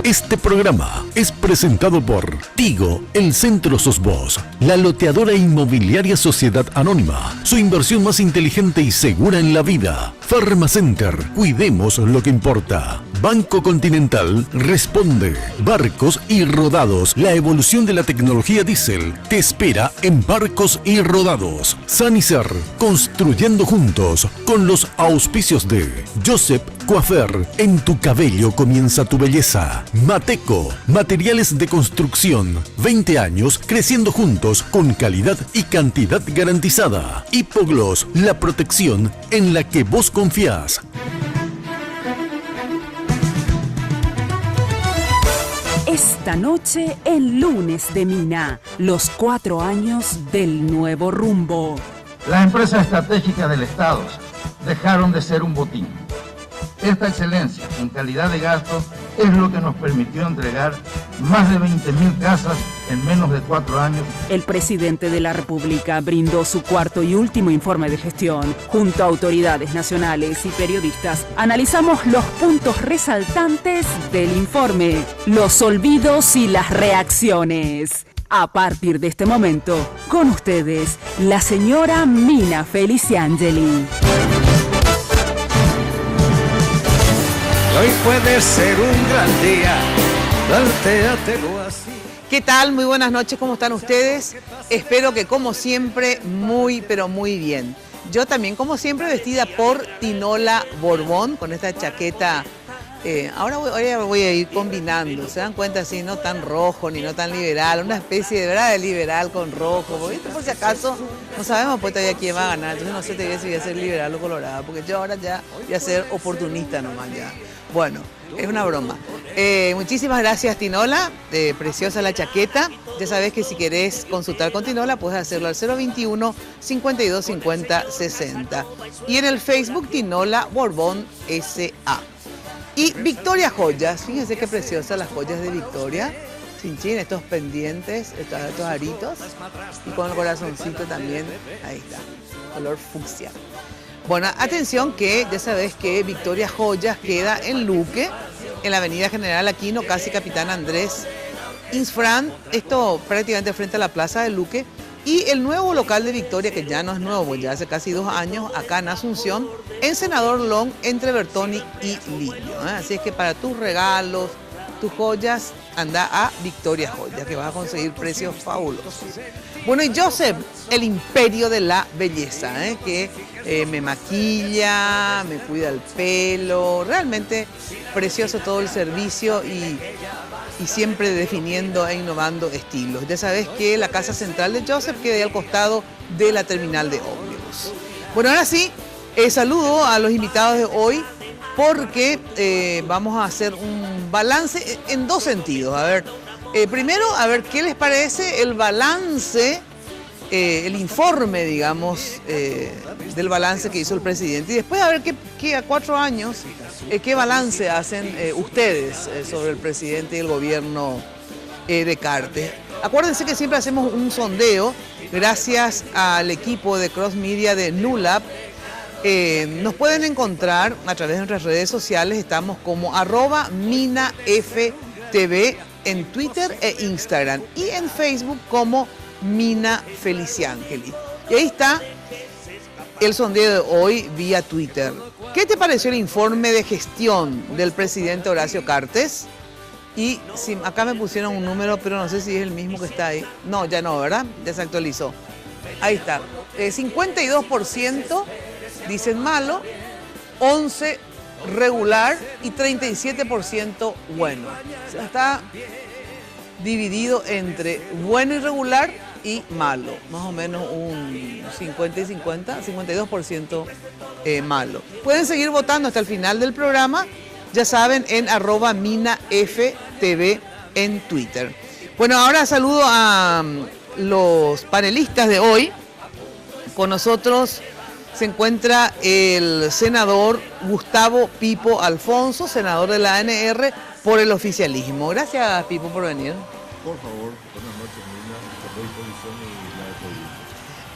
Este programa es presentado por Tigo, el Centro Sos Vos, la loteadora inmobiliaria Sociedad Anónima, su inversión más inteligente y segura en la vida. Pharmacenter, cuidemos lo que importa. Banco Continental responde. Barcos y Rodados, la evolución de la tecnología diésel te espera en Barcos y Rodados. Sanicer, construyendo juntos, con los auspicios de Joseph Coafer, en tu cabello comienza tu belleza. Mateco, materiales de construcción, 20 años creciendo juntos con calidad y cantidad garantizada. Hipogloss, la protección en la que vos confías. Esta noche en Lunes de Mina, los 4 años del nuevo rumbo. Las empresas estratégicas del Estado dejaron de ser un botín. Esta excelencia en calidad de gasto es lo que nos permitió entregar más de 20.000 casas en menos de 4 años. El presidente de la República brindó su cuarto y último informe de gestión. Junto a autoridades nacionales y periodistas, analizamos los puntos resaltantes del informe, los olvidos y las reacciones. A partir de este momento, con ustedes, la señora Mina Feliciangeli. Hoy puede ser un gran día, plantéatelo así. ¿Qué tal? Muy buenas noches, ¿cómo están ustedes? Espero que como siempre, muy pero muy bien. Yo también como siempre vestida por Tinola Borbón, con esta chaqueta. Ahora voy a ir combinando, ¿se dan cuenta? Así, no tan rojo ni no tan liberal, una especie de verdad de liberal con rojo, porque por si acaso no sabemos pues todavía quién va a ganar, entonces no sé todavía si voy a ser liberal o colorada, porque yo ahora ya voy a ser oportunista nomás ya. Bueno, es una broma. Muchísimas gracias, Tinola, preciosa la chaqueta. Ya sabes que si querés consultar con Tinola puedes hacerlo al 021 52 50 60 y en el Facebook Tinola Borbón S.A. Y Victoria Joyas, fíjense qué preciosas las joyas de Victoria. Chinchín, estos pendientes, estos aritos. Y con el corazoncito también, ahí está, color fucsia. Bueno, atención que ya sabes que Victoria Joyas queda en Luque, en la avenida General Aquino, casi Capitán Andrés Insfran, esto prácticamente frente a la plaza de Luque. Y el nuevo local de Victoria, que ya no es nuevo, ya hace casi 2 años, acá en Asunción, en Senador Long, entre Bertoni y Lillo. Así es que para tus regalos, tus joyas, anda a Victoria Joyas, que vas a conseguir precios fabulosos. Bueno, y Joseph, el imperio de la belleza, que me maquilla, me cuida el pelo, realmente precioso todo el servicio y siempre definiendo e innovando estilos. Ya sabes que la casa central de Joseph queda ahí al costado de la terminal de ómnibus. Bueno, ahora sí, saludo a los invitados de hoy porque vamos a hacer un balance en 2 sentidos. A ver, primero, a ver qué les parece el balance, el informe, digamos, del balance que hizo el presidente. Y después a ver qué a 4 años, qué balance hacen ustedes sobre el presidente y el gobierno de Cartes. Acuérdense que siempre hacemos un sondeo gracias al equipo de Cross Media de NULAB. Nos pueden encontrar a través de nuestras redes sociales, estamos como @MinaFTV en Twitter e Instagram y en Facebook como Mina Feliciangeli. Y ahí está el sondeo de hoy vía Twitter. ¿Qué te pareció el informe de gestión del presidente Horacio Cartes? Y si, acá me pusieron un número, pero no sé si es el mismo que está ahí. No, ya no, ¿verdad? Ya se actualizó. Ahí está. 52% dicen malo, 11% regular y 37% bueno. O sea, está dividido entre bueno y regular y malo, más o menos un 50 y 50, 52% malo. Pueden seguir votando hasta el final del programa, ya saben, en @MinaFTV en Twitter. Bueno, ahora saludo a los panelistas de hoy. Con nosotros se encuentra el senador Gustavo Pipo Alfonso, senador de la ANR por el oficialismo. Gracias, Pipo, por venir. Por favor, buenas noches, Mina, a tu disposición y la de tu audiencia.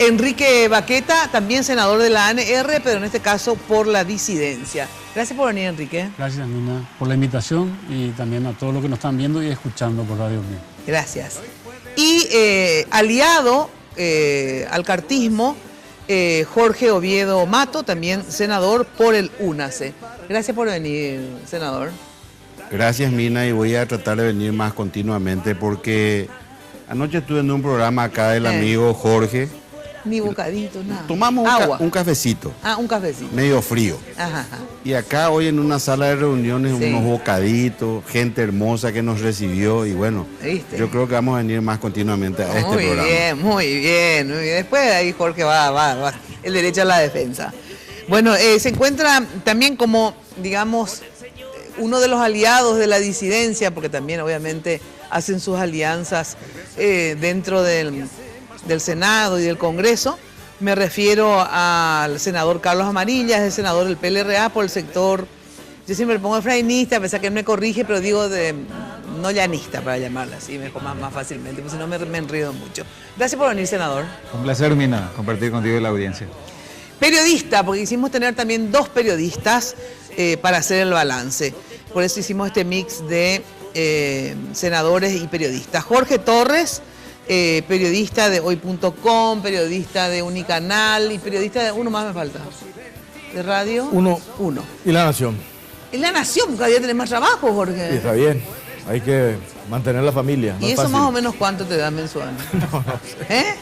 Enrique Baqueta, también senador de la ANR, pero en este caso por la disidencia. Gracias por venir, Enrique. Gracias, Nina, por la invitación y también a todos los que nos están viendo y escuchando por Radio Mil. Gracias. Y aliado al cartismo, Jorge Oviedo Mato, también senador por el UNACE. Gracias por venir, senador. Gracias, Mina, y voy a tratar de venir más continuamente porque anoche estuve en un programa acá del amigo Jorge. Ni bocadito, nada. Tomamos agua. Un cafecito. Ah, un cafecito. Medio frío. Ajá. Y acá hoy en una sala de reuniones, Sí. unos bocaditos, gente hermosa que nos recibió y bueno, ¿Viste? yo creo que vamos a venir más continuamente a este programa. Muy bien. Después de ahí Jorge va el derecho a la defensa. Bueno, se encuentra también como, digamos, uno de los aliados de la disidencia, porque también obviamente hacen sus alianzas dentro del Senado y del Congreso. Me refiero al senador Carlos Amarillas, el senador del PLRA por el sector, yo siempre le pongo efrainista, a pesar que él me corrige, pero digo no llanista, para llamarla así, mejor más fácilmente, porque si no me enredo mucho. Gracias por venir, senador. Un placer, Mina, compartir contigo y la audiencia. Periodista, porque quisimos tener también dos periodistas para hacer el balance. Por eso hicimos este mix de senadores y periodistas. Jorge Torres, periodista de hoy.com, periodista de Unicanal y periodista de... Uno más me falta. ¿De radio? Uno. Y La Nación. En La Nación, cada día tenés más trabajo, Jorge. Y está bien. Hay que mantener la familia. ¿Y eso más o menos cuánto te da mensual? No sé. ¿Eh?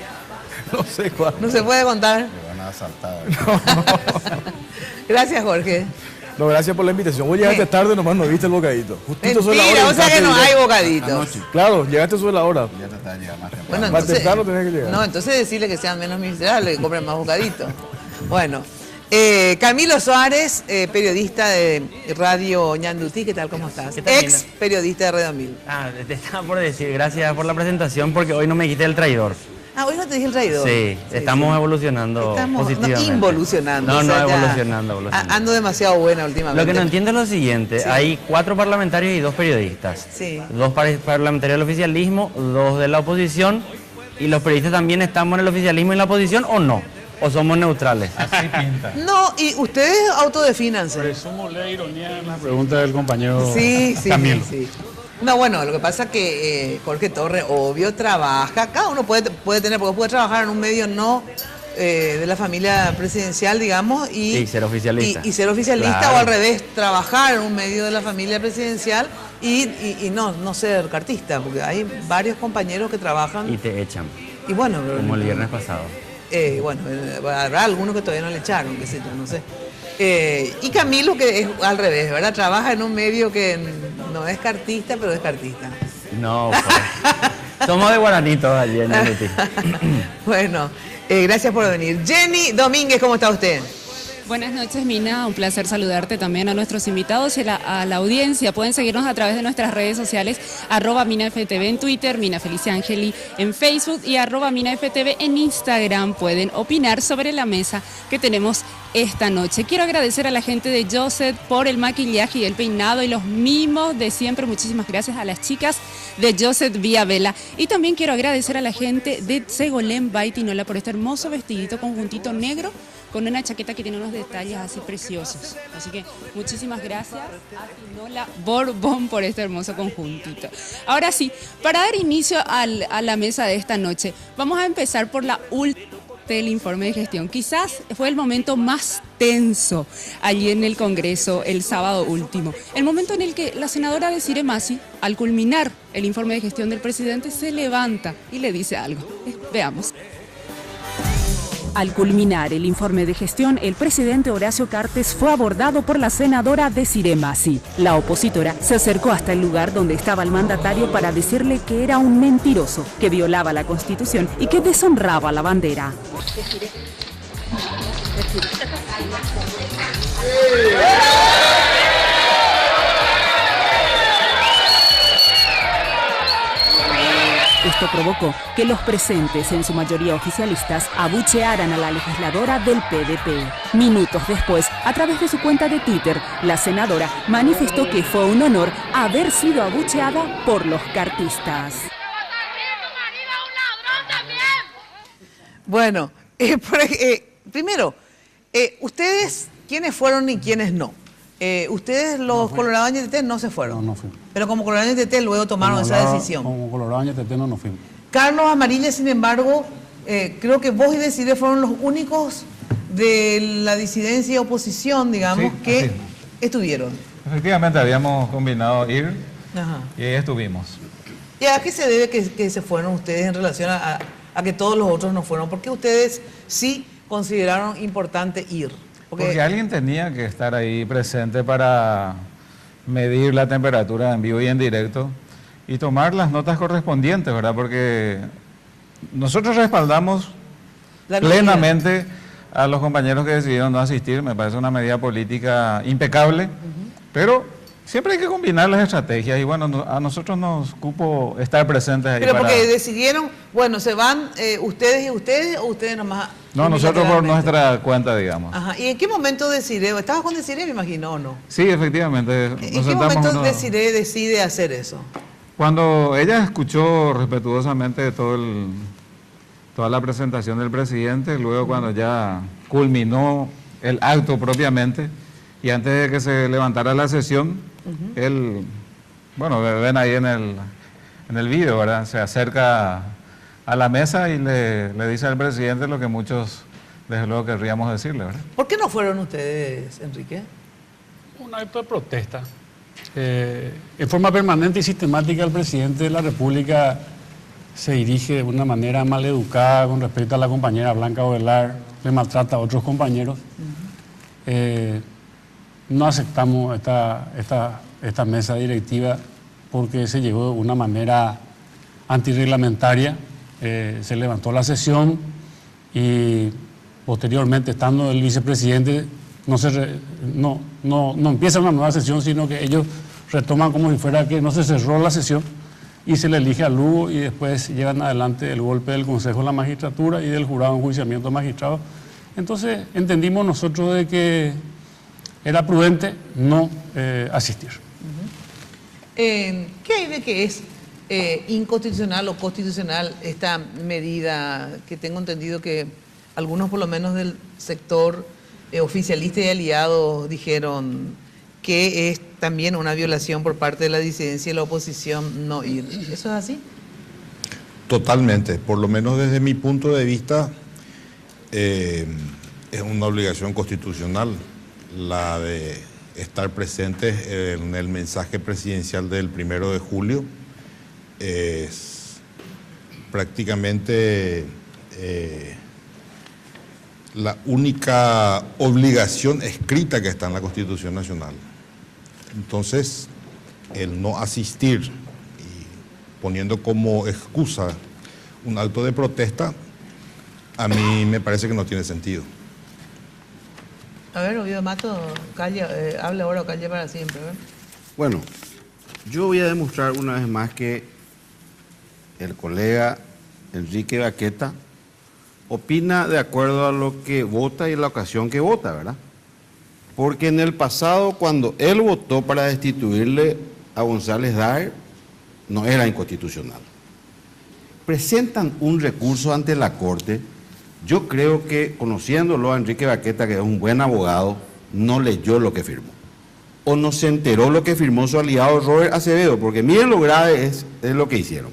No sé cuánto. ¿No se puede contar? Me van a asaltar. Gracias, Jorge. No, gracias por la invitación. Vos llegaste tarde, nomás no viste el bocadito. Justito sobre la Mentira, hora. o sea que no hay bocaditos. Claro, llegaste sobre la hora. Ya tratar de llegar más temprano. Bueno, Más entonces, temprano tenés que llegar. no, entonces decirle que sean menos miserables, que compren más bocaditos. Bueno, Camilo Suárez, periodista de Radio Ñandutí, ¿qué tal? ¿Cómo estás? ¿Qué tal, Ex Nina? periodista de Radio 1000. Te estaba por decir, gracias por la presentación, porque hoy no me quité el traidor. Ah, hoy no te dije el traidor. Sí, estamos evolucionando Estamos positivamente. involucionando. No, o sea, ya evolucionando. Ando demasiado buena últimamente. Lo que no entiendo es lo siguiente, Sí. hay 4 parlamentarios y 2 periodistas. Sí. 2 parlamentarios del oficialismo, 2 de la oposición, y los periodistas también estamos en el oficialismo y en la oposición, ¿o no? ¿O somos neutrales? Así pinta. No, y ustedes autodefínanse. Presumo la ironía en la pregunta del compañero Sí. Camilo. No, bueno, lo que pasa es que Jorge Torres, obvio, trabaja. Cada uno puede tener, porque puede trabajar en un medio no de la familia presidencial, digamos, Y ser oficialista. Y ser oficialista, Claro. o al revés, trabajar en un medio de la familia presidencial y no ser cartista, porque hay varios compañeros que trabajan. Y te echan, Y bueno, como el viernes pasado. Habrá algunos que todavía no le echaron, qué sé yo, no sé. Y Camilo, que es al revés, ¿verdad? Trabaja en un medio que no es cartista, pero es cartista. No, pues. Somos de Guaranitos allí en Ñandutí. Bueno, gracias por venir. Jenny Domínguez, ¿cómo está usted? Buenas noches, Mina. Un placer saludarte también a nuestros invitados y a la audiencia. Pueden seguirnos a través de nuestras redes sociales, @MinaFTV en Twitter, Mina Felicia Angeli en Facebook y @MinaFTV en Instagram. Pueden opinar sobre la mesa que tenemos esta noche. Quiero agradecer a la gente de Joseph por el maquillaje y el peinado y los mimos de siempre. Muchísimas gracias a las chicas de Joseph Vía Vela. Y también quiero agradecer a la gente de Segolén Baitinola por este hermoso vestidito conjuntito negro con una chaqueta que tiene unos detalles así preciosos. Así que muchísimas gracias a Tinola Borbón por este hermoso conjuntito. Ahora sí, para dar inicio a la mesa de esta noche, vamos a empezar por la última del informe de gestión. Quizás fue el momento más tenso allí en el Congreso el sábado último. El momento en el que la senadora Desiree Masi, al culminar el informe de gestión del presidente, se levanta y le dice algo. Veamos. Al culminar el informe de gestión, el presidente Horacio Cartes fue abordado por la senadora Desiree Masi. La opositora se acercó hasta el lugar donde estaba el mandatario para decirle que era un mentiroso, que violaba la Constitución y que deshonraba la bandera. Esto provocó que los presentes, en su mayoría oficialistas, abuchearan a la legisladora del PDP. Minutos después, a través de su cuenta de Twitter, la senadora manifestó que fue un honor haber sido abucheada por los cartistas. Bueno, Primero, ustedes, ¿quiénes fueron y quiénes no? Ustedes, los Colorado Ñeteté, no se fueron. No fuimos. Pero como Colorado Ñeteté luego tomaron esa decisión. Como Colorado Ñeteté no nos fuimos. Carlos Amarilla, sin embargo, creo que vos y Desiree fueron los únicos de la disidencia y oposición, digamos, Sí, que así. estuvieron. Efectivamente, habíamos combinado ir Ajá. y ahí estuvimos. ¿Y a qué se debe que se fueron ustedes en relación a que todos los otros no fueron? ¿Por qué ustedes sí consideraron importante ir? Porque alguien tenía que estar ahí presente para medir la temperatura en vivo y en directo y tomar las notas correspondientes, ¿verdad? Porque nosotros respaldamos plenamente a los compañeros que decidieron no asistir. Me parece una medida política impecable, pero siempre hay que combinar las estrategias y bueno, a nosotros nos cupo estar presentes ahí. Pero porque decidieron, bueno, ¿se van ustedes y ustedes o ustedes nomás? No, nosotros por nuestra cuenta, digamos. Ajá. ¿Y en qué momento Desiree? ¿Estabas con Desiree, me imagino, o no? Sí, efectivamente. ¿En qué momento Desiree decide hacer eso? Cuando ella escuchó respetuosamente toda la presentación del presidente, luego cuando ya culminó el acto propiamente y antes de que se levantara la sesión, él, bueno, ven ahí en el video, ¿verdad? Se acerca a la mesa y le dice al presidente lo que muchos, desde luego, querríamos decirle, ¿verdad? ¿Por qué no fueron ustedes, Enrique? Un acto de protesta. En forma permanente y sistemática el presidente de la República se dirige de una manera maleducada con respecto a la compañera Blanca Ovelar, le maltrata a otros compañeros. No aceptamos esta mesa directiva porque se llegó de una manera antirreglamentaria. Se levantó la sesión y posteriormente, estando el vicepresidente, no empieza una nueva sesión, sino que ellos retoman como si fuera que no se cerró la sesión y se le elige a Lugo y después llevan adelante el golpe del Consejo de la Magistratura y del Jurado de Enjuiciamiento de Magistrados. Entonces entendimos nosotros de que era prudente no asistir. ¿Qué hay de que es inconstitucional o constitucional esta medida que tengo entendido que algunos por lo menos del sector oficialista y aliados dijeron que es también una violación por parte de la disidencia y la oposición no ir? ¿Eso es así? Totalmente, por lo menos desde mi punto de vista es una obligación constitucional la de estar presentes en el mensaje presidencial del 1 de julio. Es prácticamente la única obligación escrita que está en la Constitución Nacional. Entonces, el no asistir y poniendo como excusa un acto de protesta, a mí me parece que no tiene sentido. A ver, Oviedo Mato, hable ahora o calle para siempre. ¿Ver? Bueno, yo voy a demostrar una vez más que el colega Enrique Baqueta opina de acuerdo a lo que vota y la ocasión que vota, ¿verdad? Porque en el pasado, cuando él votó para destituirle a González Daer, no era inconstitucional. Presentan un recurso ante la Corte. Yo creo que, conociéndolo a Enrique Baqueta, que es un buen abogado, no leyó lo que firmó. O no se enteró lo que firmó su aliado Robert Acevedo, porque miren lo grave es lo que hicieron.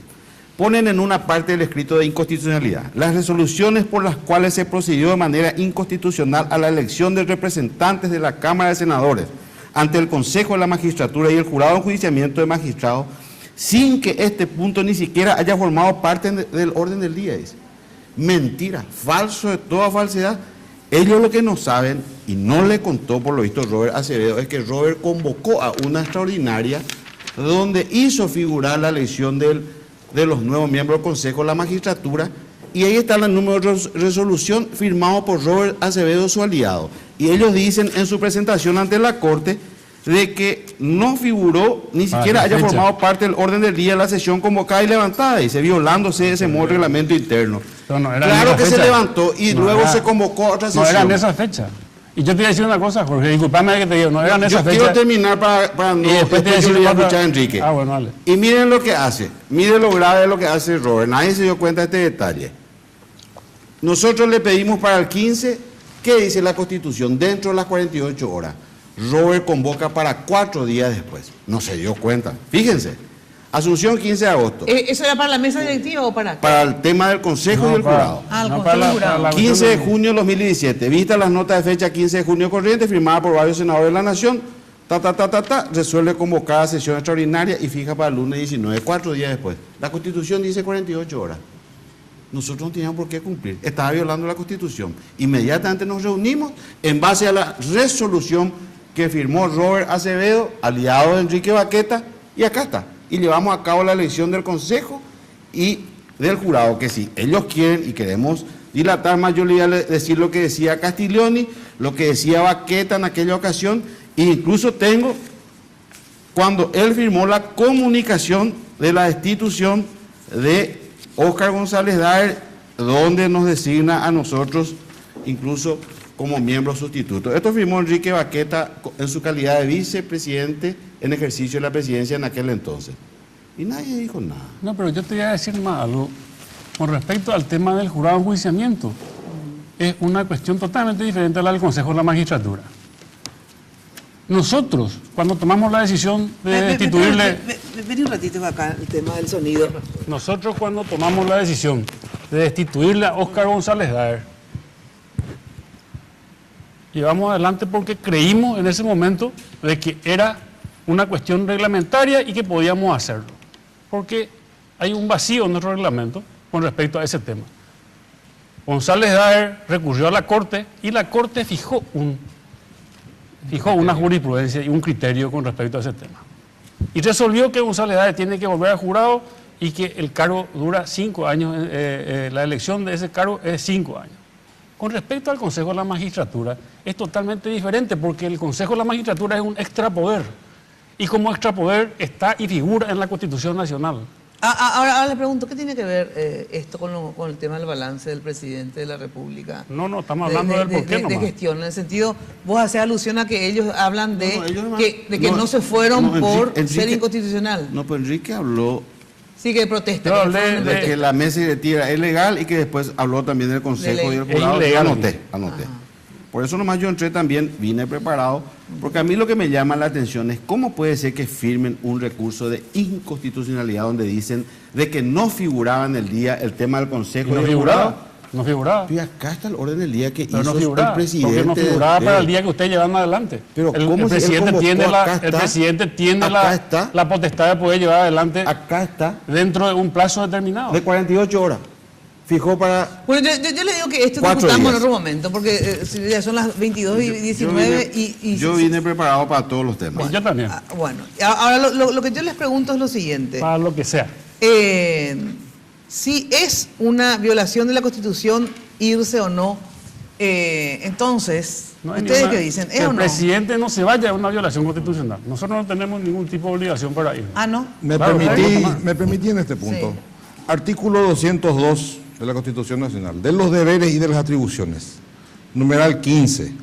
Ponen en una parte del escrito de inconstitucionalidad las resoluciones por las cuales se procedió de manera inconstitucional a la elección de representantes de la Cámara de Senadores ante el Consejo de la Magistratura y el Jurado de Enjuiciamiento de Magistrados, sin que este punto ni siquiera haya formado parte del orden del día. Dice. Mentira, falso de toda falsedad. Ellos lo que no saben, y no le contó por lo visto Robert Acevedo, es que Robert convocó a una extraordinaria donde hizo figurar la elección de los nuevos miembros del Consejo de la Magistratura, y ahí está el número de resolución firmado por Robert Acevedo, su aliado. Y ellos dicen en su presentación ante la Corte de que no figuró, ni siquiera haya formado parte del orden del día de la sesión convocada y levantada, dice, violándose ese modo reglamento interno. Claro que se levantó y luego se convocó a otra sesión. No era en esa fecha. Y yo te voy a decir una cosa, Jorge, disculpame que te digo, no era en esa fecha. Yo quiero terminar para no, después yo voy a escuchar a Enrique. Ah, bueno, dale. Y miren lo que hace, miren lo grave de lo que hace Robert, nadie se dio cuenta de este detalle. Nosotros le pedimos para el 15, ¿qué dice la Constitución? Dentro de las 48 horas. Robert convoca para 4 días después. No se dio cuenta. Fíjense. Asunción 15 de agosto. ¿Eso era para la mesa directiva o para qué? Para el tema del Consejo y el jurado. El Consejo y Jurado. 15 de junio de 2017. Vista las notas de fecha 15 de junio corriente, firmada por varios senadores de la Nación. Resuelve convocar a sesión extraordinaria y fija para el lunes 19, 4 días después. La Constitución dice 48 horas. Nosotros no teníamos por qué cumplir. Estaba violando la Constitución. Inmediatamente nos reunimos en base a la resolución que firmó Robert Acevedo, aliado de Enrique Baqueta, y acá está. Y llevamos a cabo la elección del Consejo y del jurado, que si ellos quieren y queremos dilatar más, yo le voy a decir lo que decía Castiglioni, lo que decía Baqueta en aquella ocasión, e incluso tengo, cuando él firmó la comunicación de la destitución de Óscar González Daer, donde nos designa a nosotros incluso como miembro sustituto. Esto firmó Enrique Baqueta en su calidad de vicepresidente en ejercicio de la presidencia en aquel entonces. Y nadie dijo nada. No, pero yo te voy a decir más algo. Con respecto al tema del jurado de enjuiciamiento, es una cuestión totalmente diferente a la del Consejo de la Magistratura. Nosotros, cuando tomamos la decisión de destituirle... Vení un ratito acá, el tema del sonido. Nosotros, cuando tomamos la decisión de destituirle a Óscar González Daer, llevamos adelante porque creímos en ese momento de que era una cuestión reglamentaria y que podíamos hacerlo. Porque hay un vacío en nuestro reglamento con respecto a ese tema. González Daer recurrió a la Corte y la Corte fijó una jurisprudencia y un criterio con respecto a ese tema. Y resolvió que González Daer tiene que volver al jurado y que el cargo dura 5 años, la elección de ese cargo es 5 años. Con respecto al Consejo de la Magistratura, es totalmente diferente porque el Consejo de la Magistratura es un extrapoder. Y como extrapoder está y figura en la Constitución Nacional. Ahora le pregunto, ¿qué tiene que ver esto con el tema del balance del presidente de la República? No, estamos hablando del por qué nomás. De gestión, en el sentido, vos haces alusión a que ellos hablan de que no se fueron por ser inconstitucional. No, pues Enrique habló... Sí, que protesta. Yo hablé de que la mesa directiva es legal y que después habló también del Consejo y del jurado. Anoté. Por eso nomás yo entré también, vine preparado, porque a mí lo que me llama la atención es cómo puede ser que firmen un recurso de inconstitucionalidad donde dicen de que no figuraba en el día el tema del Consejo y del jurado. No figuraba. Y acá está el orden del día que pero hizo no figuraba, el presidente. Porque no figuraba para el día que ustedes llevan adelante. Pero el presidente tiene la potestad de poder llevar adelante acá está dentro de un plazo determinado. De 48 horas. Fijó para... Bueno, yo le digo que esto discutamos en otro momento, porque ya son las 22 y 19 yo vine preparado para todos los temas. Bueno, yo también. Bueno, ahora lo que yo les pregunto es lo siguiente. Para lo que sea. Si es una violación de la Constitución irse o no, entonces, ¿ustedes qué dicen? ¿Es o no? El presidente no se vaya a una violación constitucional. Nosotros no tenemos ningún tipo de obligación para ir. Ah, ¿no? Me permití en este punto. Sí. Artículo 202 de la Constitución Nacional, de los deberes y de las atribuciones. Numeral 15.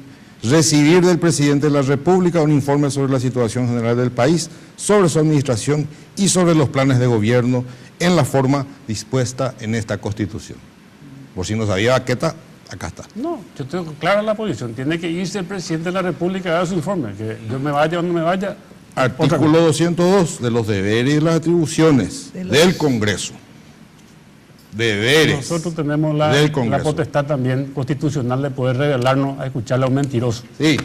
Recibir del presidente de la República un informe sobre la situación general del país, sobre su administración y sobre los planes de gobierno en la forma dispuesta en esta Constitución. Por si no sabía Baqueta, acá está. No, yo tengo clara la posición. Tiene que irse el presidente de la República a dar su informe. Que yo me vaya o no me vaya. Artículo 202 de los deberes y las atribuciones del Congreso. Deberes. Nosotros tenemos la potestad también constitucional de poder revelarnos a escucharle a un mentiroso. Sí,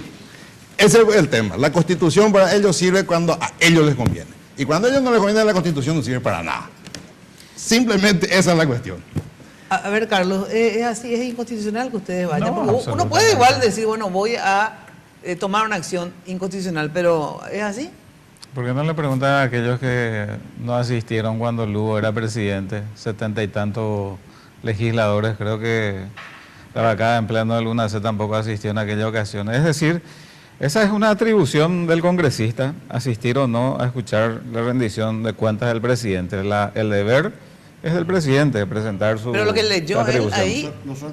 ese es el tema. La Constitución para ellos sirve cuando a ellos les conviene. Y cuando a ellos no les conviene, la Constitución no sirve para nada. Simplemente esa es la cuestión. A ver, Carlos, ¿es así? ¿Es inconstitucional que ustedes vayan? No, uno puede igual decir, bueno, voy a tomar una acción inconstitucional, pero ¿es así? ¿Por qué no le preguntan a aquellos que no asistieron cuando Lugo era presidente? 70 y tantos legisladores, creo que la bancada en pleno de Luna C tampoco asistió en aquella ocasión. Es decir, esa es una atribución del congresista, asistir o no a escuchar la rendición de cuentas del presidente. El deber es del presidente de presentar su. Pero lo que leyó él ahí.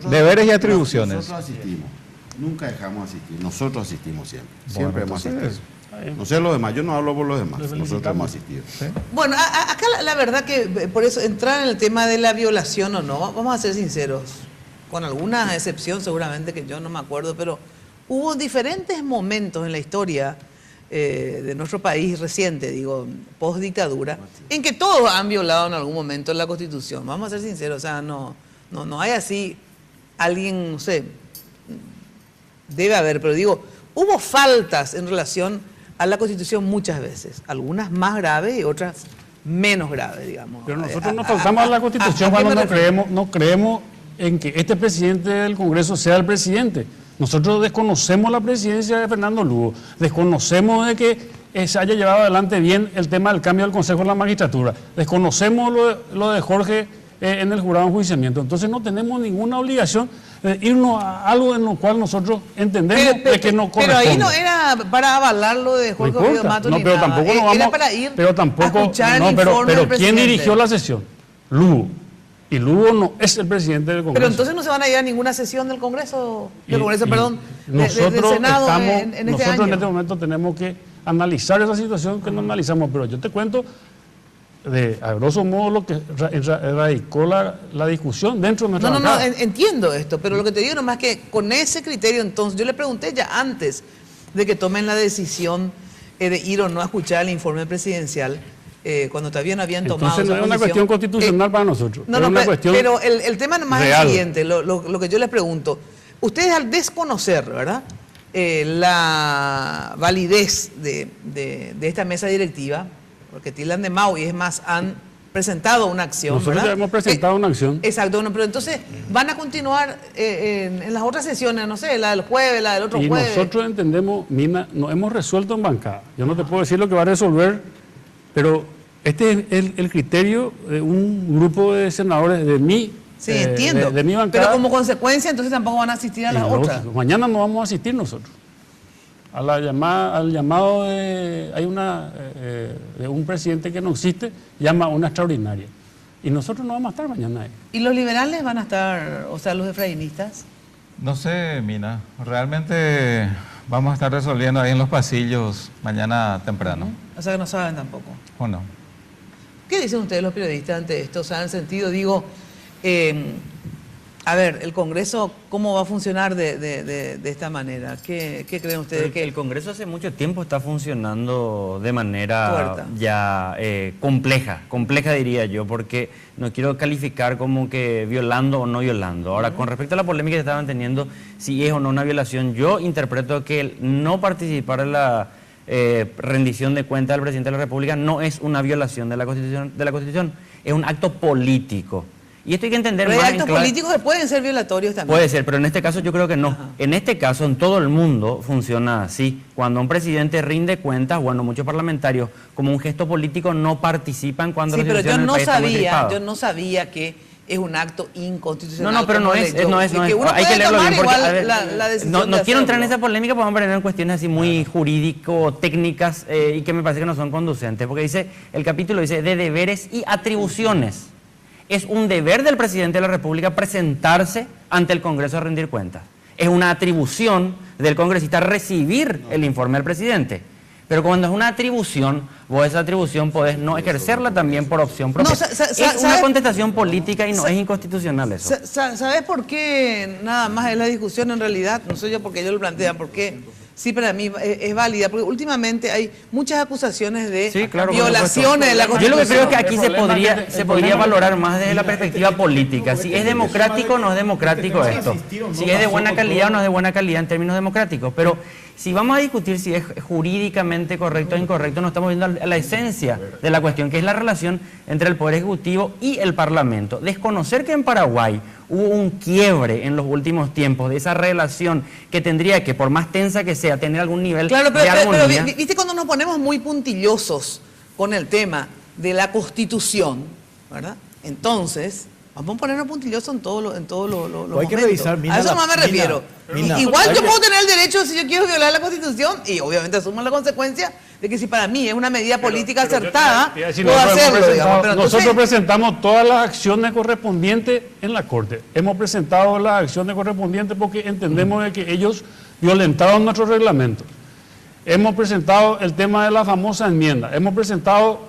Deberes y atribuciones. Nosotros asistimos, nunca dejamos asistir, nosotros asistimos siempre. Siempre hemos asistido. No sé los demás, yo no hablo por los demás, nosotros hemos asistido. ¿Sí? Bueno, acá la verdad que por eso entrar en el tema de la violación o no, vamos a ser sinceros con alguna excepción seguramente que yo no me acuerdo, pero hubo diferentes momentos en la historia de nuestro país reciente, digo, post dictadura, en que todos han violado en algún momento la Constitución. Vamos a ser sinceros, o sea, no hay así alguien, no sé, debe haber, pero digo, hubo faltas en relación a la Constitución muchas veces, algunas más graves y otras menos graves, digamos. Pero nosotros nos faltamos a la Constitución cuando no creemos en que este presidente del Congreso sea el presidente. Nosotros desconocemos la presidencia de Fernando Lugo, desconocemos de que se haya llevado adelante bien el tema del cambio del Consejo de la Magistratura, desconocemos lo de Jorge en el jurado de enjuiciamiento. Entonces no tenemos ninguna obligación de irnos a algo en lo cual nosotros entendemos que no corresponde. Pero ahí no era para avalar lo de Jorge Ovidio Mato ni pero nada. Tampoco nos vamos, era para ir pero tampoco, a escuchar no, el informe del pero presidente. ¿quién dirigió la sesión? Lugo. Y Lugo no es el presidente del Congreso. Pero entonces no se van a ir a ninguna sesión del Congreso, del Senado en este año. En este momento tenemos que analizar esa situación que no analizamos, pero yo te cuento a grosso modo lo que radicó la discusión dentro de nuestra bancada. Entiendo esto, pero lo que te digo nomás que con ese criterio entonces, yo le pregunté ya antes de que tomen la decisión de ir o no a escuchar el informe presidencial, cuando todavía no habían tomado Entonces no es una cuestión constitucional para nosotros. Pero el tema más es el siguiente, lo que yo les pregunto. Ustedes al desconocer, ¿verdad?, la validez de esta mesa directiva, porque tildan de Mau y es más, han presentado una acción. Nosotros ya hemos presentado una acción. Exacto, pero entonces van a continuar en las otras sesiones, no sé, la del jueves, la del otro jueves. Y nosotros entendemos, Nina, nos hemos resuelto en bancada. Yo no te puedo decir lo que va a resolver, pero este es el criterio de un grupo de senadores de mi entiendo. De mi bancada. Pero como consecuencia, entonces tampoco van a asistir a las otras. Mañana no vamos a asistir nosotros. Al llamado de un presidente que no existe, llama a una extraordinaria. Y nosotros no vamos a estar mañana ahí. ¿Y los liberales van a estar, o sea, los efrainistas? No sé, Mina. Realmente vamos a estar resolviendo ahí en los pasillos mañana temprano. O sea, que no saben tampoco. ¿O no? ¿Qué dicen ustedes los periodistas ante esto? O sea, en el sentido, digo, a ver, el Congreso, ¿cómo va a funcionar de esta manera? ¿Qué creen ustedes? El Congreso hace mucho tiempo está funcionando de manera Puerta. ya compleja diría yo, porque no quiero calificar como que violando o no violando. Ahora, con respecto a la polémica que estaban teniendo, si es o no una violación, yo interpreto que el no participar en la rendición de cuentas del presidente de la República no es una violación de la Constitución, es un acto político. Y esto hay que entender pero más. Hay actos políticos que pueden ser violatorios también. Puede ser, pero en este caso yo creo que no. Ajá. En este caso, en todo el mundo funciona así. Cuando un presidente rinde cuentas, bueno, muchos parlamentarios, como un gesto político, no participan cuando la situación en el país está muy gripada. Yo no sabía que es un acto inconstitucional. No, pero no es. Hay que leerlo bien. Porque, ver, no quiero entrar en esa polémica, porque vamos a entrar en cuestiones así muy jurídico-técnicas y que me parece que no son conducentes. Porque el capítulo dice de deberes y atribuciones. Es un deber del presidente de la República presentarse ante el Congreso a rendir cuentas. Es una atribución del congresista recibir el informe del presidente. Pero cuando es una atribución, vos esa atribución podés no ejercerla también por opción propia. Es una contestación política y no es inconstitucional eso. ¿Sabes por qué nada más es la discusión en realidad? No sé yo por qué yo lo plantea, porque sí, para mí es válida, porque últimamente hay muchas acusaciones de violaciones de la Constitución. Yo lo que creo es que aquí se podría valorar más desde la perspectiva política. Si es democrático o no es democrático esto. Si es de buena calidad o no es de buena calidad en términos democráticos. Pero si vamos a discutir si es jurídicamente correcto o incorrecto, no estamos viendo la esencia de la cuestión, que es la relación entre el Poder Ejecutivo y el Parlamento. Desconocer que en Paraguay hubo un quiebre en los últimos tiempos de esa relación que tendría que, por más tensa que sea, tener algún nivel de armonía. Pero viste cuando nos ponemos muy puntillosos con el tema de la Constitución, ¿verdad? Entonces, vamos a ponernos puntillosos en todos los momentos. Hay que revisar, a eso más me refiero. Igual yo puedo tener el derecho, si yo quiero violar la Constitución, y obviamente asumo la consecuencia de que si para mí es una medida política acertada, puedo hacerlo, digamos. Pero nosotros presentamos todas las acciones correspondientes en la Corte. Hemos presentado las acciones correspondientes porque entendemos de que ellos violentaron nuestro reglamento. Hemos presentado el tema de la famosa enmienda. Hemos presentado,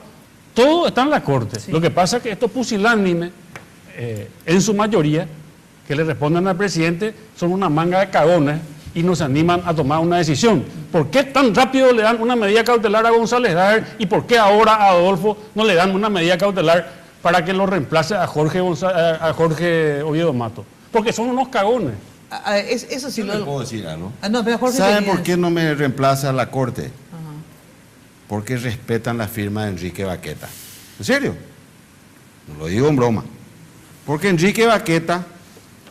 todo está en la Corte. Sí. Lo que pasa es que estos pusilánimes, en su mayoría, que le responden al presidente son una manga de cagones y no se animan a tomar una decisión. ¿Por qué tan rápido le dan una medida cautelar a González Daer y por qué ahora a Adolfo no le dan una medida cautelar para que lo reemplace a Jorge Oviedo Mato? Porque son unos cagones. Eso sí ¿Le puedo decir algo? No, pero Jorge ¿Saben por qué no me reemplaza la Corte? Ajá. Porque respetan la firma de Enrique Baqueta. ¿En serio? No lo digo en broma. Porque Enrique Baqueta,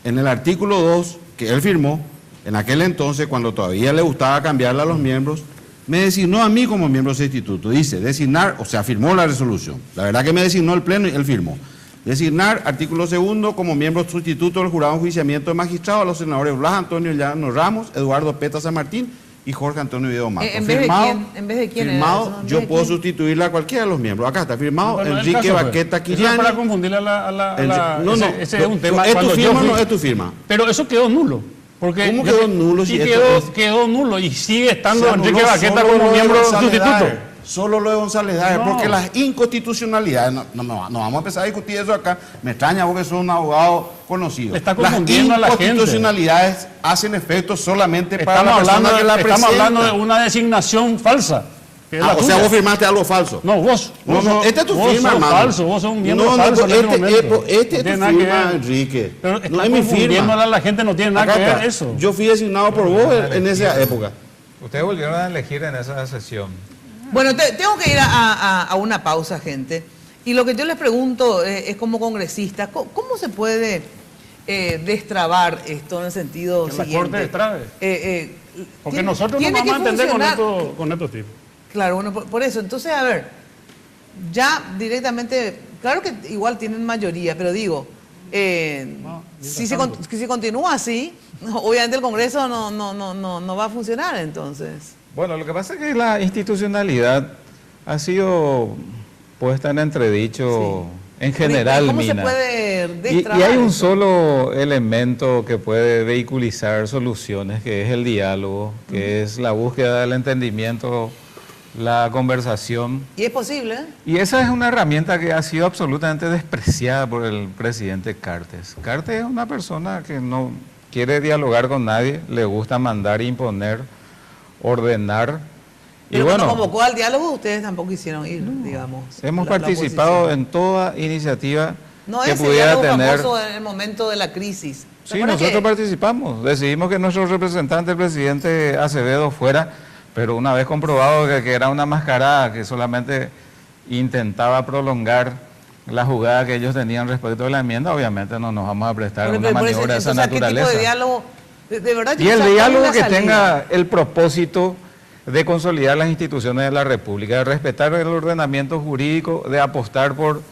en el artículo 2 que él firmó, en aquel entonces, cuando todavía le gustaba cambiarle a los miembros, me designó a mí como miembro de ese instituto. Dice, designar, o sea, firmó la resolución. La verdad que me designó el pleno y él firmó. Designar, artículo 2, como miembro sustituto del jurado de enjuiciamiento de magistrados a los senadores Blas Antonio Llano Ramos, Eduardo Peta San Martín y Jorge Antonio Oviedo Mato. ¿En vez de quién? Firmado, yo puedo sustituirle a cualquiera de los miembros. Acá está firmado Enrique Baqueta Quiriani. Eso es para confundirle a la ese es un tema. ¿Es tu firma o no es tu firma? Pero eso quedó nulo. Porque ¿cómo quedó nulo? Si quedó nulo y sigue estando Enrique Baqueta como miembro sustituto. Solo lo de González Daer, porque las inconstitucionalidades, no vamos a empezar a discutir eso acá, me extraña porque son un abogado conocido. Está confundiendo a la gente. Las inconstitucionalidades hacen efecto solamente para la persona que la presenta. Estamos hablando de una designación falsa. O sea, vos firmaste algo falso. No, vos. Esta es tu firma, hermano. Falso, vos sos un miembro falso. Este es tu firma, Enrique. Pero no es mi firma. A la gente no tiene nada que ver eso. Yo fui designado por vos en esa época. Ustedes volvieron a elegir en esa sesión. Bueno, tengo que ir a una pausa, gente. Y lo que yo les pregunto es como congresista, ¿cómo se puede destrabar esto en el sentido siguiente? La Corte destrabe. Porque nosotros no vamos a entender con estos tipos. Claro, bueno, por eso. Entonces, a ver, ya directamente, claro que igual tienen mayoría, pero digo, si se continúa así, obviamente el Congreso no va a funcionar entonces. Bueno, lo que pasa es que la institucionalidad ha sido puesta en entredicho en general, ¿Cómo Mina. se puede destrabar y hay un eso? solo elemento que puede vehiculizar soluciones, que es el diálogo, que es la búsqueda del entendimiento, la conversación. ¿Y es posible? Y esa es una herramienta que ha sido absolutamente despreciada por el presidente Cartes. Cartes es una persona que no quiere dialogar con nadie, le gusta mandar, imponer, ordenar. Pero y cuando bueno, convocó al diálogo, ustedes tampoco quisieron ir, digamos. Hemos participado en toda iniciativa que ese pudiera diálogo tener. famoso en el momento de la crisis. Sí, nosotros participamos. Decidimos que nuestro representante, el presidente Acevedo, fuera, pero una vez comprobado que era una mascarada que solamente intentaba prolongar la jugada que ellos tenían respecto a la enmienda, obviamente no nos vamos a prestar una maniobra de esa naturaleza. ¿Qué tipo de diálogo? De verdad, y el diálogo que tenga el propósito de consolidar las instituciones de la República, de respetar el ordenamiento jurídico, de apostar por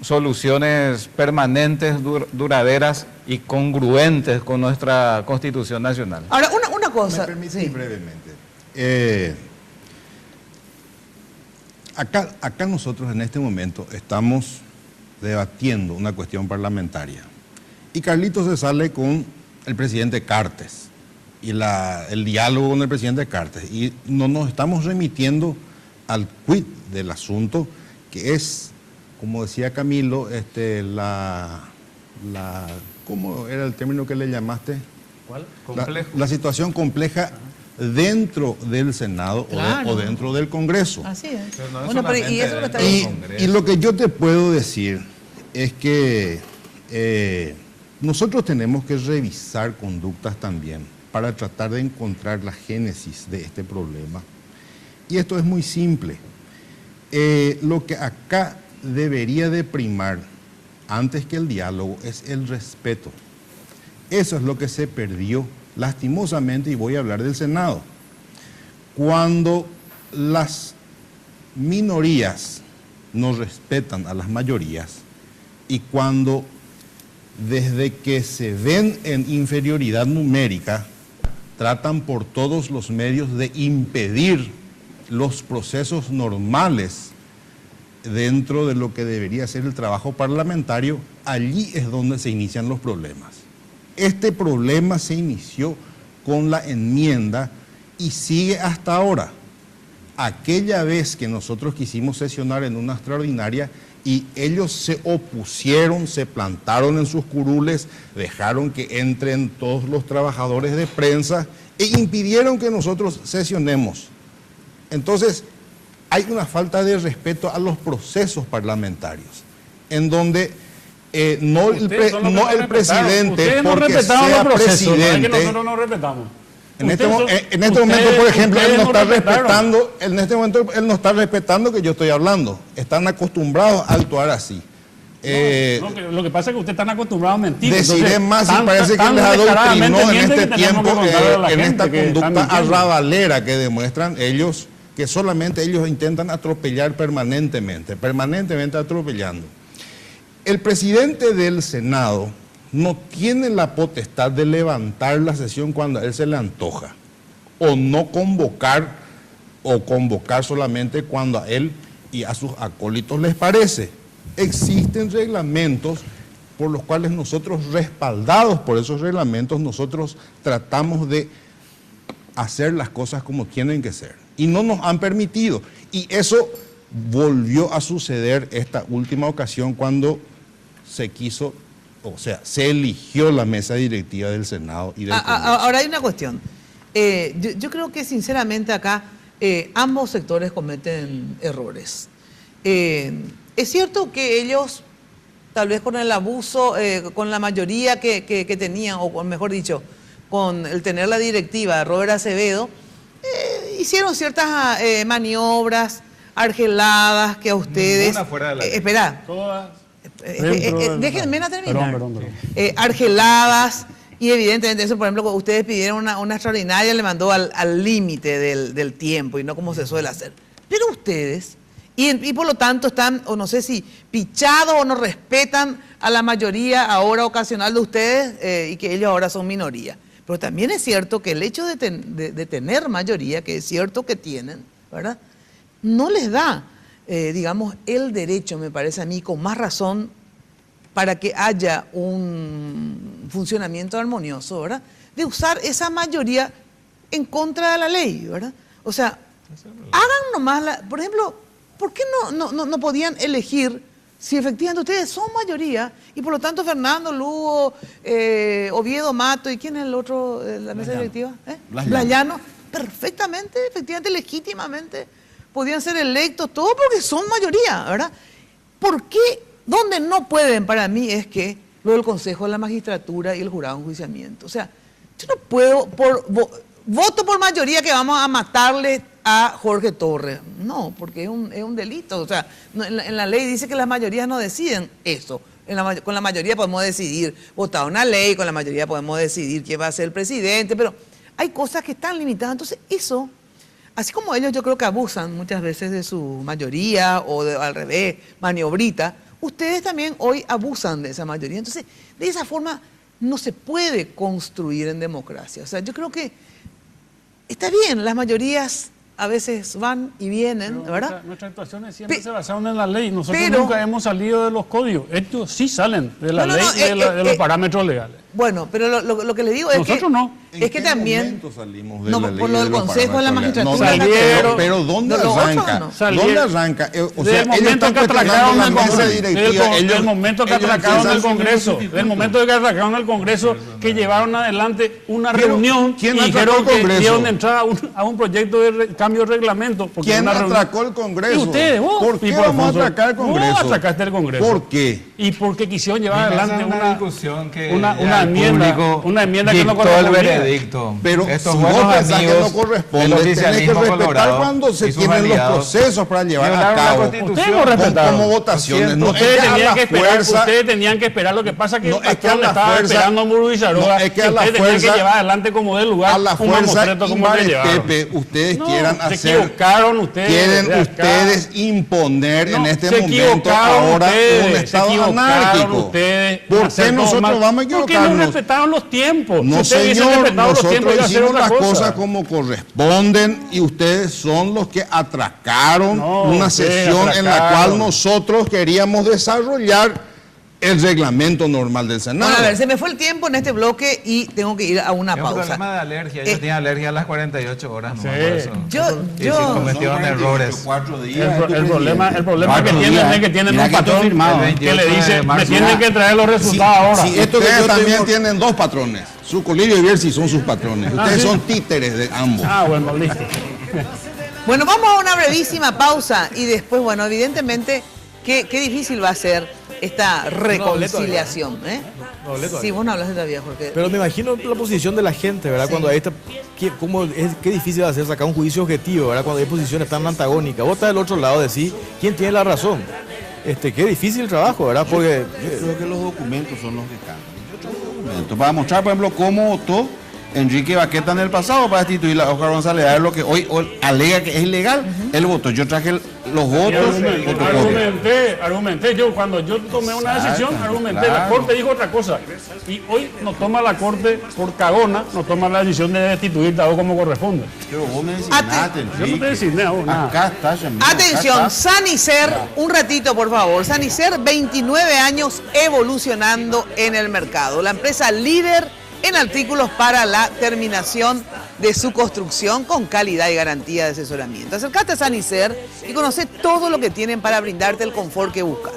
soluciones permanentes, duraderas y congruentes con nuestra Constitución Nacional. Ahora, una cosa. ¿Me permite brevemente? Acá nosotros en este momento estamos debatiendo una cuestión parlamentaria. Y Carlitos se sale con el presidente Cartes y el diálogo con el presidente Cartes. Y no nos estamos remitiendo al quid del asunto, que es, como decía Camilo, ¿cómo era el término que le llamaste? ¿Cuál? Complejo. La situación compleja dentro del Senado, claro, o dentro del Congreso. Así es. Pero no es bueno, ¿y eso lo está y lo que yo te puedo decir es que nosotros tenemos que revisar conductas también para tratar de encontrar la génesis de este problema. Y esto es muy simple. Lo que acá debería de primar, antes que el diálogo, es el respeto. Eso es lo que se perdió lastimosamente, y voy a hablar del Senado. Cuando las minorías no respetan a las mayorías y cuando desde que se ven en inferioridad numérica tratan por todos los medios de impedir los procesos normales dentro de lo que debería ser el trabajo parlamentario, allí es donde se inician los problemas. Este problema se inició con la enmienda y sigue hasta ahora. Aquella vez que nosotros quisimos sesionar en una extraordinaria, y ellos se opusieron, se plantaron en sus curules, dejaron que entren todos los trabajadores de prensa e impidieron que nosotros sesionemos. Entonces, hay una falta de respeto a los procesos parlamentarios, en donde no el presidente, porque sea presidente... nosotros no respetamos. En este momento, por ejemplo, él no está respetando que yo estoy hablando. Están acostumbrados a actuar así. Lo que pasa es que ustedes están acostumbrados a mentir. Deciré más y parece que les adoctrinó en este tiempo, en esta conducta arrabalera que demuestran ellos, que solamente ellos intentan atropellar permanentemente atropellando. El presidente del Senado no tiene la potestad de levantar la sesión cuando a él se le antoja, o no convocar, o convocar solamente cuando a él y a sus acólitos les parece. Existen reglamentos por los cuales nosotros, respaldados por esos reglamentos, nosotros tratamos de hacer las cosas como tienen que ser. Y no nos han permitido. Y eso volvió a suceder esta última ocasión cuando se quiso... O sea, se eligió la mesa directiva del Senado y del Congreso. Ahora hay una cuestión. Yo creo que sinceramente acá ambos sectores cometen errores. Es cierto que ellos, tal vez con el abuso, con la mayoría que tenían, o mejor dicho, con el tener la directiva de Robert Acevedo, hicieron ciertas maniobras argeladas que a ustedes... Ninguna fuera de la ley. Espera. Todas... déjenme terminar. Perdón. Argeladas, y evidentemente eso, por ejemplo, ustedes pidieron una extraordinaria, le mandó al límite del tiempo y no como se suele hacer. Pero ustedes, y por lo tanto están, o no sé si pichados o no respetan a la mayoría ahora ocasional de ustedes y que ellos ahora son minoría. Pero también es cierto que el hecho de tener mayoría, que es cierto que tienen, ¿verdad?, no les da, digamos, el derecho, me parece a mí, con más razón, para que haya un funcionamiento armonioso, ¿verdad?, de usar esa mayoría en contra de la ley, ¿verdad? O sea, hagan nomás, por ejemplo, ¿por qué no podían elegir, si efectivamente ustedes son mayoría, y por lo tanto Fernando, Lugo, Oviedo, Mato, ¿y quién es el otro de la mesa directiva? Blayano, perfectamente, efectivamente, legítimamente, podían ser electos todos porque son mayoría, ¿verdad? ¿Por qué? Donde no pueden, para mí, es que lo del Consejo de la Magistratura y el jurado de enjuiciamiento. O sea, yo no puedo, voto por mayoría que vamos a matarle a Jorge Torres. No, porque es un delito. O sea, en la ley dice que las mayorías no deciden eso. Con la mayoría podemos decidir votar una ley, con la mayoría podemos decidir quién va a ser el presidente, pero hay cosas que están limitadas. Entonces, eso... Así como ellos, yo creo que abusan muchas veces de su mayoría o al revés, maniobrita, ustedes también hoy abusan de esa mayoría. Entonces, de esa forma no se puede construir en democracia. O sea, yo creo que está bien, las mayorías a veces van y vienen, pero ¿verdad? Nuestras actuaciones siempre se basaron en la ley. Nosotros nunca hemos salido de los códigos. Estos sí salen de la ley y de los parámetros legales. Bueno, pero lo que le digo es nosotros que... no. Es que también... salimos de la ley por lo del Consejo de la Magistratura. No salieron, pero ¿dónde arranca? ¿Dónde arranca? O sea, ellos están cuestionando la mesa directiva. Del momento que atracaron el Congreso. Del momento que atracaron el Congreso, que llevaron adelante una reunión y dijeron que dieron entrada a un proyecto de cambio de reglamento. ¿Quién atracó el Congreso? Y ustedes, vos. ¿Por qué vamos a atracar el Congreso? Vos atracaste el Congreso. ¿Por qué? Y porque quisieron llevar adelante una enmienda que no correspondía. Pero si vos pensás que no corresponde, tenés que respetar cuando se tienen los procesos para llevar a cabo como votaciones. Ustedes tenían que esperar. Lo que pasa es que el pastor le estaba esperando a Muro Villarroa, que ustedes tenían que llevar adelante como de lugar, a la fuerza Pepe, ustedes quieran hacer, se equivocaron ustedes, quieren ustedes imponer en este momento ahora un estado anárquico. ¿Por qué nosotros vamos a equivocarnos? Porque no respetaron los tiempos. No, señor, nosotros hicimos las cosas como corresponden y ustedes son los que atracaron una sesión en la cual nosotros queríamos desarrollar el reglamento normal del Senado. Bueno, a ver, se me fue el tiempo en este bloque y tengo que ir a una pausa. Es un problema de alergia. Yo tenía alergia a las 48 horas. Sí. Yo cometieron errores. El problema que tienen es que tienen un patrón que le dice, me tienen que traer los resultados ahora. Sí, ustedes también tienen dos patrones. Sucolillo y Bierzi son sus patrones. Ustedes son títeres de ambos. Bueno, listo. Bueno, vamos a una brevísima pausa y después, bueno, evidentemente, qué difícil va a ser esta reconciliación. Sí, vos no hablas todavía, Jorge. Pero me imagino la posición de la gente, ¿verdad? Sí. Cuando hay qué difícil va a ser sacar un juicio objetivo, ¿verdad? Cuando hay posiciones tan antagónicas. Vos estás del otro lado de sí, ¿quién tiene la razón? Qué difícil el trabajo, ¿verdad? Porque yo creo que los documentos son los que cambian. Para mostrar, por ejemplo, cómo votó Enrique Baqueta en el pasado para destituir a Oscar González, a ver lo que hoy alega que es ilegal, él votó. Yo traje los votos. Argumenté, cuando yo tomé una decisión, argumenté, la Corte dijo otra cosa. Y hoy nos toma la Corte, por cagona, nos toma la decisión de destituir a vos como corresponde. Pero vos me designaste, yo no te designé aún. Acá está, atención, Sanicer, un ratito por favor. Sanicer, 29 años evolucionando en el mercado. La empresa líder en artículos para la terminación de su construcción con calidad y garantía de asesoramiento. Acércate a Sanicer y conoce todo lo que tienen para brindarte el confort que buscas.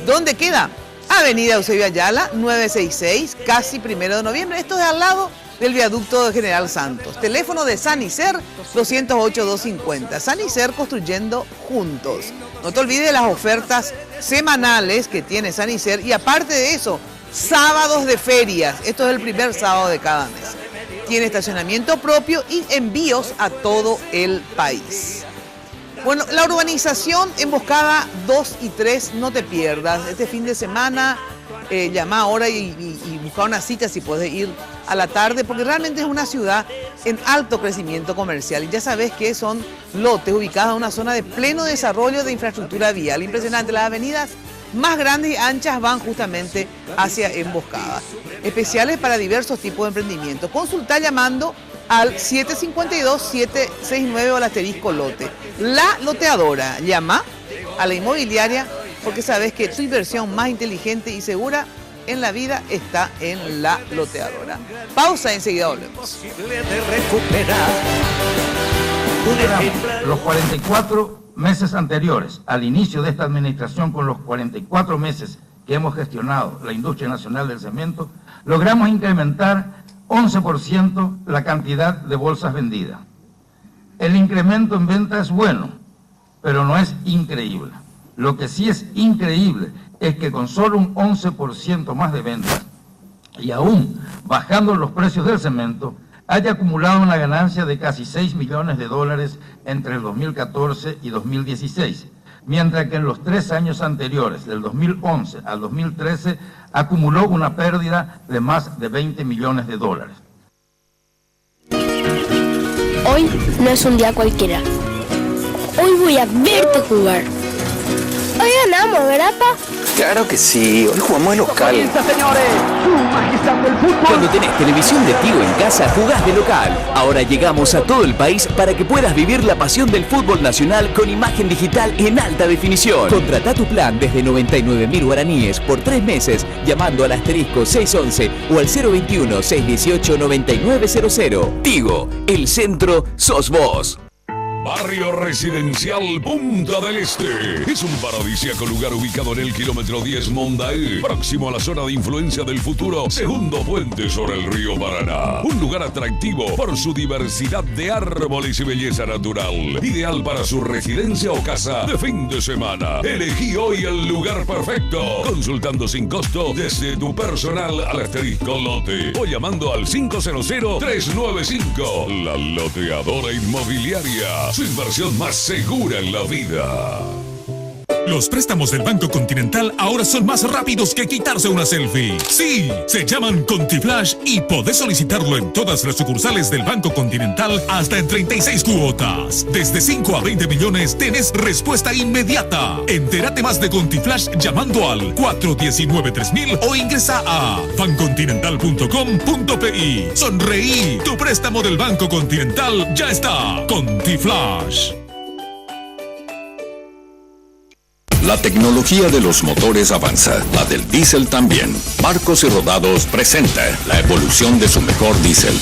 ¿Dónde queda? Avenida Eusebio Ayala, 966, casi 1 de noviembre. Esto es al lado del viaducto de General Santos. Teléfono de Sanicer, 208-250. Sanicer, construyendo juntos. No te olvides de las ofertas semanales que tiene Sanicer y aparte de eso, sábados de ferias. Esto es el primer sábado de cada mes. Tiene estacionamiento propio y envíos a todo el país. Bueno, la urbanización Emboscada 2 y 3, no te pierdas. Este fin de semana, llama ahora y busca una cita si puedes ir a la tarde, porque realmente es una ciudad en alto crecimiento comercial. Y ya sabes que son lotes ubicados en una zona de pleno desarrollo de infraestructura vial. Impresionante, las avenidas más grandes y anchas van justamente hacia Emboscada. Especiales para diversos tipos de emprendimientos. Consulta llamando al 752-769 o al asterisco lote. La Loteadora. Llama a la inmobiliaria porque sabes que tu inversión más inteligente y segura en la vida está en La Loteadora. Pausa, enseguida volvemos. Los 44 meses anteriores al inicio de esta administración, con los 44 meses que hemos gestionado la industria nacional del cemento, logramos incrementar 11% la cantidad de bolsas vendidas. El incremento en venta es bueno, pero no es increíble. Lo que sí es increíble es que con solo un 11% más de ventas y aún bajando los precios del cemento, haya acumulado una ganancia de casi $6 millones entre el 2014 y 2016, mientras que en los 3 años anteriores, del 2011 al 2013, acumuló una pérdida de más de $20 millones. Hoy no es un día cualquiera. Hoy voy a verte jugar. Hoy ganamos, ¿verdad, pa? Claro que sí, hoy jugamos de local. ¡Comienza, señores! ¡Su majestad del fútbol! Cuando tenés televisión de Tigo en casa, jugás de local. Ahora llegamos a todo el país para que puedas vivir la pasión del fútbol nacional con imagen digital en alta definición. Contratá tu plan desde 99.000 guaraníes por 3 meses llamando al asterisco 611 o al 021-618-9900. Tigo, el centro sos vos. Barrio Residencial Punta del Este. Es un paradisíaco lugar ubicado en el kilómetro 10 Mondaí, próximo a la zona de influencia del futuro segundo puente sobre el río Paraná. Un lugar atractivo por su diversidad de árboles y belleza natural. Ideal para su residencia o casa de fin de semana. Elegí hoy el lugar perfecto. Consultando sin costo desde tu personal al asterisco lote o llamando al 500-395. La Loteadora Inmobiliaria. Su inversión más segura en la vida. Los préstamos del Banco Continental ahora son más rápidos que quitarse una selfie. Sí, se llaman ContiFlash y podés solicitarlo en todas las sucursales del Banco Continental hasta en 36 cuotas. Desde 5 a 20 millones tenés respuesta inmediata. Entérate más de ContiFlash llamando al 419-3000 o ingresa a bancontinental.com.pi. Sonreí, tu préstamo del Banco Continental ya está. ContiFlash. La La tecnología de los motores avanza, la del diésel también. Barcos y Rodados presenta la evolución de su mejor diésel.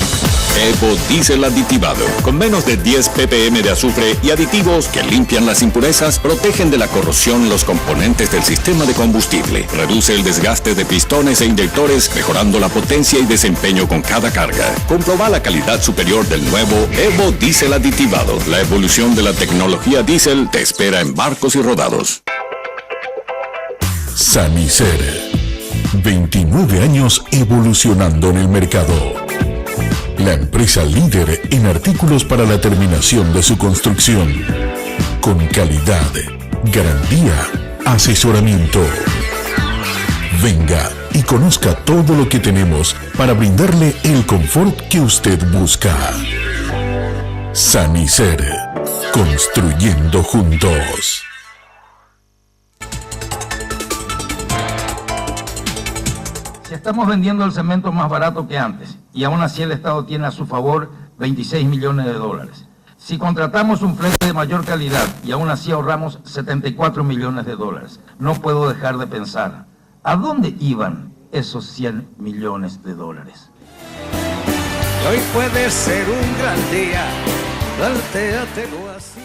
Evo Diésel aditivado, con menos de 10 ppm de azufre y aditivos que limpian las impurezas, protegen de la corrosión los componentes del sistema de combustible, reduce el desgaste de pistones e inyectores, mejorando la potencia y desempeño con cada carga. Comproba la calidad superior del nuevo Evo Diésel aditivado. La evolución de la tecnología diésel te espera en Barcos y Rodados. Sanicer, 29 años evolucionando en el mercado. La empresa líder en artículos para la terminación de su construcción. Con calidad, garantía, asesoramiento. Venga y conozca todo lo que tenemos para brindarle el confort que usted busca. Sanicer, construyendo juntos. Si estamos vendiendo el cemento más barato que antes y aún así el Estado tiene a su favor 26 millones de dólares. Si contratamos un flete de mayor calidad y aún así ahorramos 74 millones de dólares, no puedo dejar de pensar, ¿a dónde iban esos 100 millones de dólares? Hoy puede ser un gran día, plantéatelo así.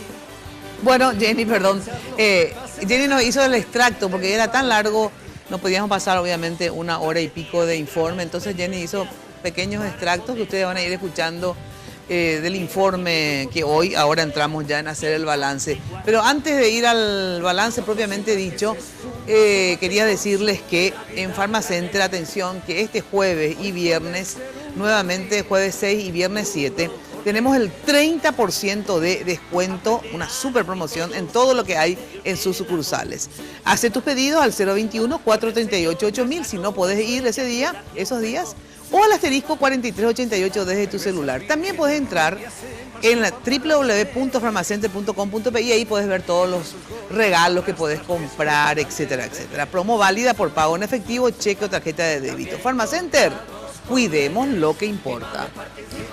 Bueno, Jenny, perdón. Jenny nos hizo el extracto porque era tan largo, no podíamos pasar obviamente 1 hora y pico de informe, entonces Jenny hizo pequeños extractos que ustedes van a ir escuchando del informe que ahora entramos ya en hacer el balance. Pero antes de ir al balance propiamente dicho, quería decirles que en Farmacenter, atención, que este jueves y viernes, nuevamente jueves 6 y viernes 7, tenemos el 30% de descuento, una super promoción en todo lo que hay en sus sucursales. Hace tus pedidos al 021-438-8000 si no podés ir esos días, o al asterisco 4388 desde tu celular. También puedes entrar en la www.farmacenter.com.pe y ahí puedes ver todos los regalos que puedes comprar, etcétera, etcétera. Promo válida por pago en efectivo, cheque o tarjeta de débito. Farmacenter, cuidemos lo que importa.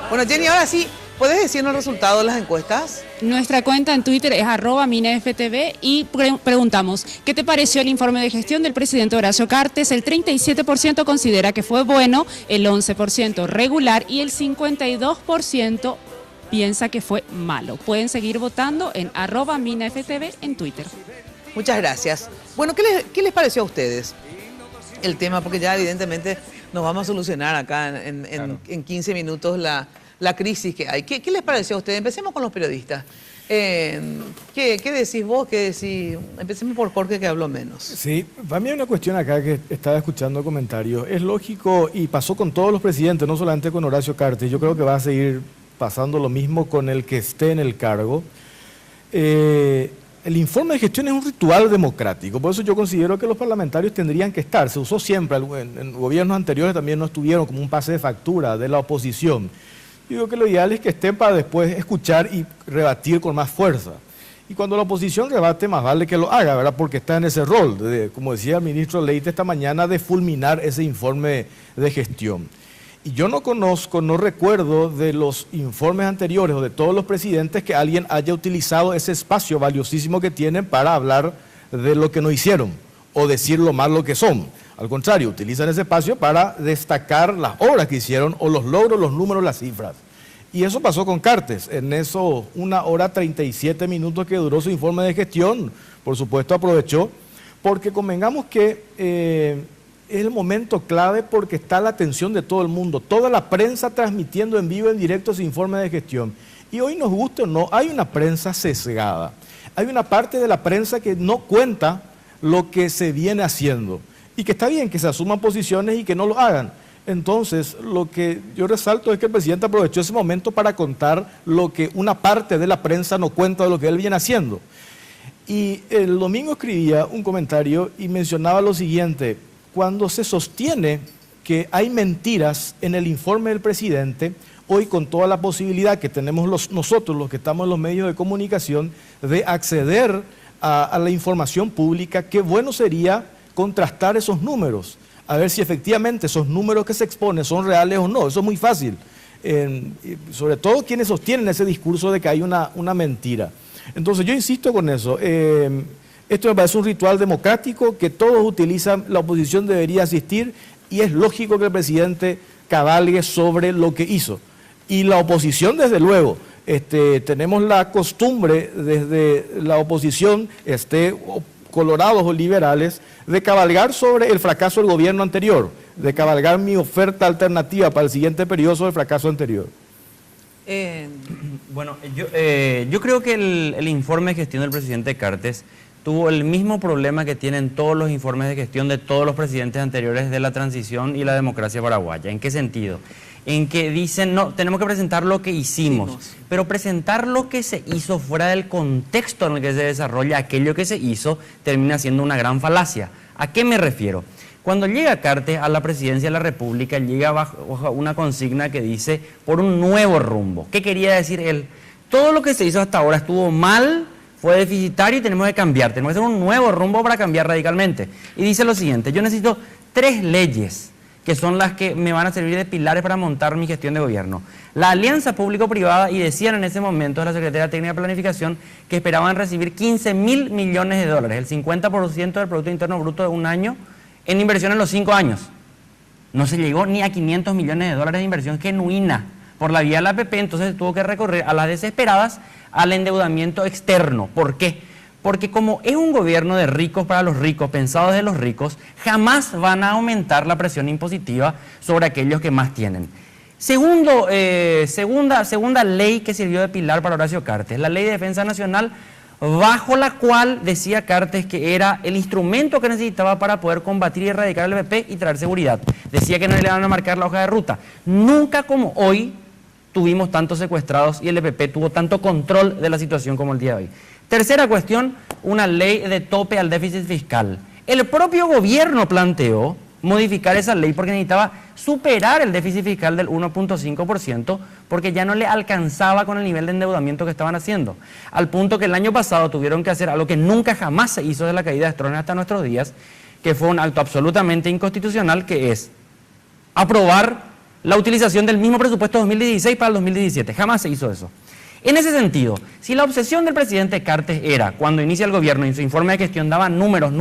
Bueno, Jenny, ahora sí, ¿puedes decirnos el resultado de las encuestas? Nuestra cuenta en Twitter es @minaftv y preguntamos, ¿qué te pareció el informe de gestión del presidente Horacio Cartes? El 37% considera que fue bueno, el 11% regular y el 52% piensa que fue malo. Pueden seguir votando en @minaftv en Twitter. Muchas gracias. Bueno, ¿qué les pareció a ustedes el tema? Porque ya evidentemente nos vamos a solucionar acá en 15 minutos la crisis que hay. ¿Qué les pareció a ustedes? Empecemos con los periodistas. ¿Qué decís vos? Empecemos por Jorge, que habló menos. Sí, para mí hay una cuestión acá que estaba escuchando comentarios. Es lógico, y pasó con todos los presidentes, no solamente con Horacio Cartes. Yo creo que va a seguir pasando lo mismo con el que esté en el cargo. El informe de gestión es un ritual democrático, por eso yo considero que los parlamentarios tendrían que estar. Se usó siempre, en gobiernos anteriores también no estuvieron como un pase de factura de la oposición. Yo digo que lo ideal es que estén para después escuchar y rebatir con más fuerza. Y cuando la oposición rebate, más vale que lo haga, ¿verdad? Porque está en ese rol, como decía el ministro Leite esta mañana, de fulminar ese informe de gestión. Y yo no conozco, no recuerdo de los informes anteriores o de todos los presidentes que alguien haya utilizado ese espacio valiosísimo que tienen para hablar de lo que no hicieron o decir lo malo que son. Al contrario, utilizan ese espacio para destacar las obras que hicieron o los logros, los números, las cifras. Y eso pasó con Cartes. En eso 1 hora 37 minutos que duró su informe de gestión, por supuesto aprovechó, porque convengamos que es el momento clave porque está la atención de todo el mundo, toda la prensa transmitiendo en vivo, en directo su informe de gestión. Y hoy, nos guste o no, hay una prensa sesgada. Hay una parte de la prensa que no cuenta lo que se viene haciendo y que está bien que se asuman posiciones y que no lo hagan. Entonces, lo que yo resalto es que el presidente aprovechó ese momento para contar lo que una parte de la prensa no cuenta de lo que él viene haciendo. Y el domingo escribía un comentario y mencionaba lo siguiente: cuando se sostiene que hay mentiras en el informe del presidente, hoy con toda la posibilidad que tenemos nosotros, los que estamos en los medios de comunicación, de acceder a la información pública, qué bueno sería contrastar esos números, a ver si efectivamente esos números que se exponen son reales o no. Eso es muy fácil, sobre todo quienes sostienen ese discurso de que hay una mentira. Entonces yo insisto con eso. Esto me parece un ritual democrático que todos utilizan, la oposición debería asistir y es lógico que el presidente cabalgue sobre lo que hizo. Y la oposición, desde luego, tenemos la costumbre desde la oposición, colorados o liberales, de cabalgar sobre el fracaso del gobierno anterior, de cabalgar mi oferta alternativa para el siguiente periodo sobre el fracaso anterior. Bueno, yo creo que el informe de gestión del presidente Cartes tuvo el mismo problema que tienen todos los informes de gestión de todos los presidentes anteriores de la transición y la democracia paraguaya. ¿En qué sentido? En que dicen, no, tenemos que presentar lo que hicimos, pero presentar lo que se hizo fuera del contexto en el que se desarrolla aquello que se hizo termina siendo una gran falacia. ¿A qué me refiero? Cuando llega Cartes a la presidencia de la República, llega bajo una consigna que dice, por un nuevo rumbo. ¿Qué quería decir él? Todo lo que se hizo hasta ahora estuvo mal, fue deficitario y tenemos que cambiar, tenemos que hacer un nuevo rumbo para cambiar radicalmente. Y dice lo siguiente, yo necesito 3 leyes que son las que me van a servir de pilares para montar mi gestión de gobierno. La alianza público-privada, y decían en ese momento de la Secretaría Técnica de Planificación que esperaban recibir 15.000 millones de dólares, el 50% del Producto Interno Bruto de un año, en inversión en los 5 años. No se llegó ni a 500 millones de dólares de inversión genuina por la vía de la APP, entonces tuvo que recurrir a las desesperadas al endeudamiento externo. ¿Por qué? Porque como es un gobierno de ricos para los ricos, pensado desde los ricos, jamás van a aumentar la presión impositiva sobre aquellos que más tienen. Segunda ley que sirvió de pilar para Horacio Cartes, la Ley de Defensa Nacional, bajo la cual decía Cartes que era el instrumento que necesitaba para poder combatir y erradicar el EPP y traer seguridad. Decía que no le iban a marcar la hoja de ruta. Nunca como hoy tuvimos tantos secuestrados y el EPP tuvo tanto control de la situación como el día de hoy. Tercera cuestión, una ley de tope al déficit fiscal. El propio gobierno planteó modificar esa ley porque necesitaba superar el déficit fiscal del 1.5% porque ya no le alcanzaba con el nivel de endeudamiento que estaban haciendo. Al punto que el año pasado tuvieron que hacer algo que nunca jamás se hizo desde la caída de Stroessner hasta nuestros días, que fue un acto absolutamente inconstitucional, que es aprobar la utilización del mismo presupuesto 2016 para el 2017. Jamás se hizo eso. En ese sentido, si la obsesión del presidente Cartes era, cuando inicia el gobierno y en su informe de gestión daba números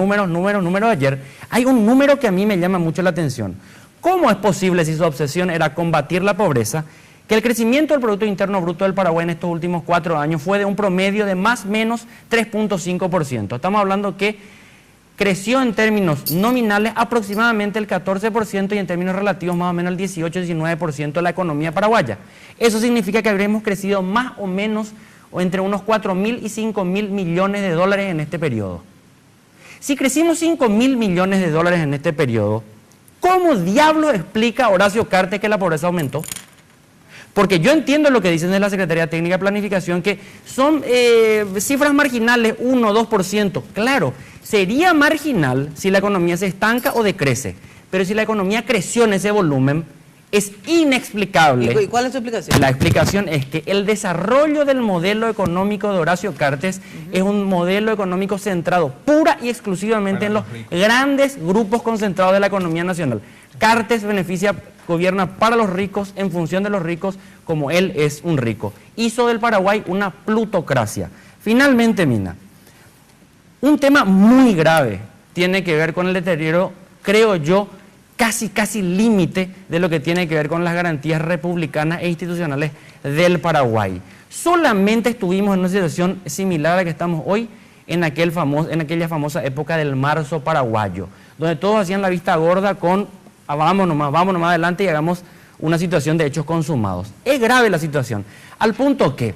ayer, hay un número que a mí me llama mucho la atención. ¿Cómo es posible, si su obsesión era combatir la pobreza, que el crecimiento del Producto Interno Bruto del Paraguay en estos últimos 4 años fue de un promedio de más o menos 3.5%? Estamos hablando que creció en términos nominales aproximadamente el 14% y en términos relativos más o menos el 18-19% de la economía paraguaya. Eso significa que habremos crecido más o menos entre unos 4.000 y 5.000 millones de dólares en este periodo. Si crecimos 5.000 millones de dólares en este periodo, ¿cómo diablos explica Horacio Cartes que la pobreza aumentó? Porque yo entiendo lo que dicen de la Secretaría Técnica de Planificación, que son cifras marginales, 1 o 2%. Claro, sería marginal si la economía se estanca o decrece, pero si la economía creció en ese volumen, es inexplicable. ¿Y cuál es su explicación? La explicación es que el desarrollo del modelo económico de Horacio Cartes es un modelo económico centrado pura y exclusivamente en los grandes grupos concentrados de la economía nacional. Cartes gobierna para los ricos, en función de los ricos, como él es un rico. Hizo del Paraguay una plutocracia. Finalmente, Mina, un tema muy grave tiene que ver con el deterioro, creo yo, casi límite de lo que tiene que ver con las garantías republicanas e institucionales del Paraguay. Solamente estuvimos en una situación similar a la que estamos hoy en aquella famosa época del marzo paraguayo, donde todos hacían la vista gorda con vamos nomás adelante y hagamos una situación de hechos consumados. Es grave la situación, al punto que,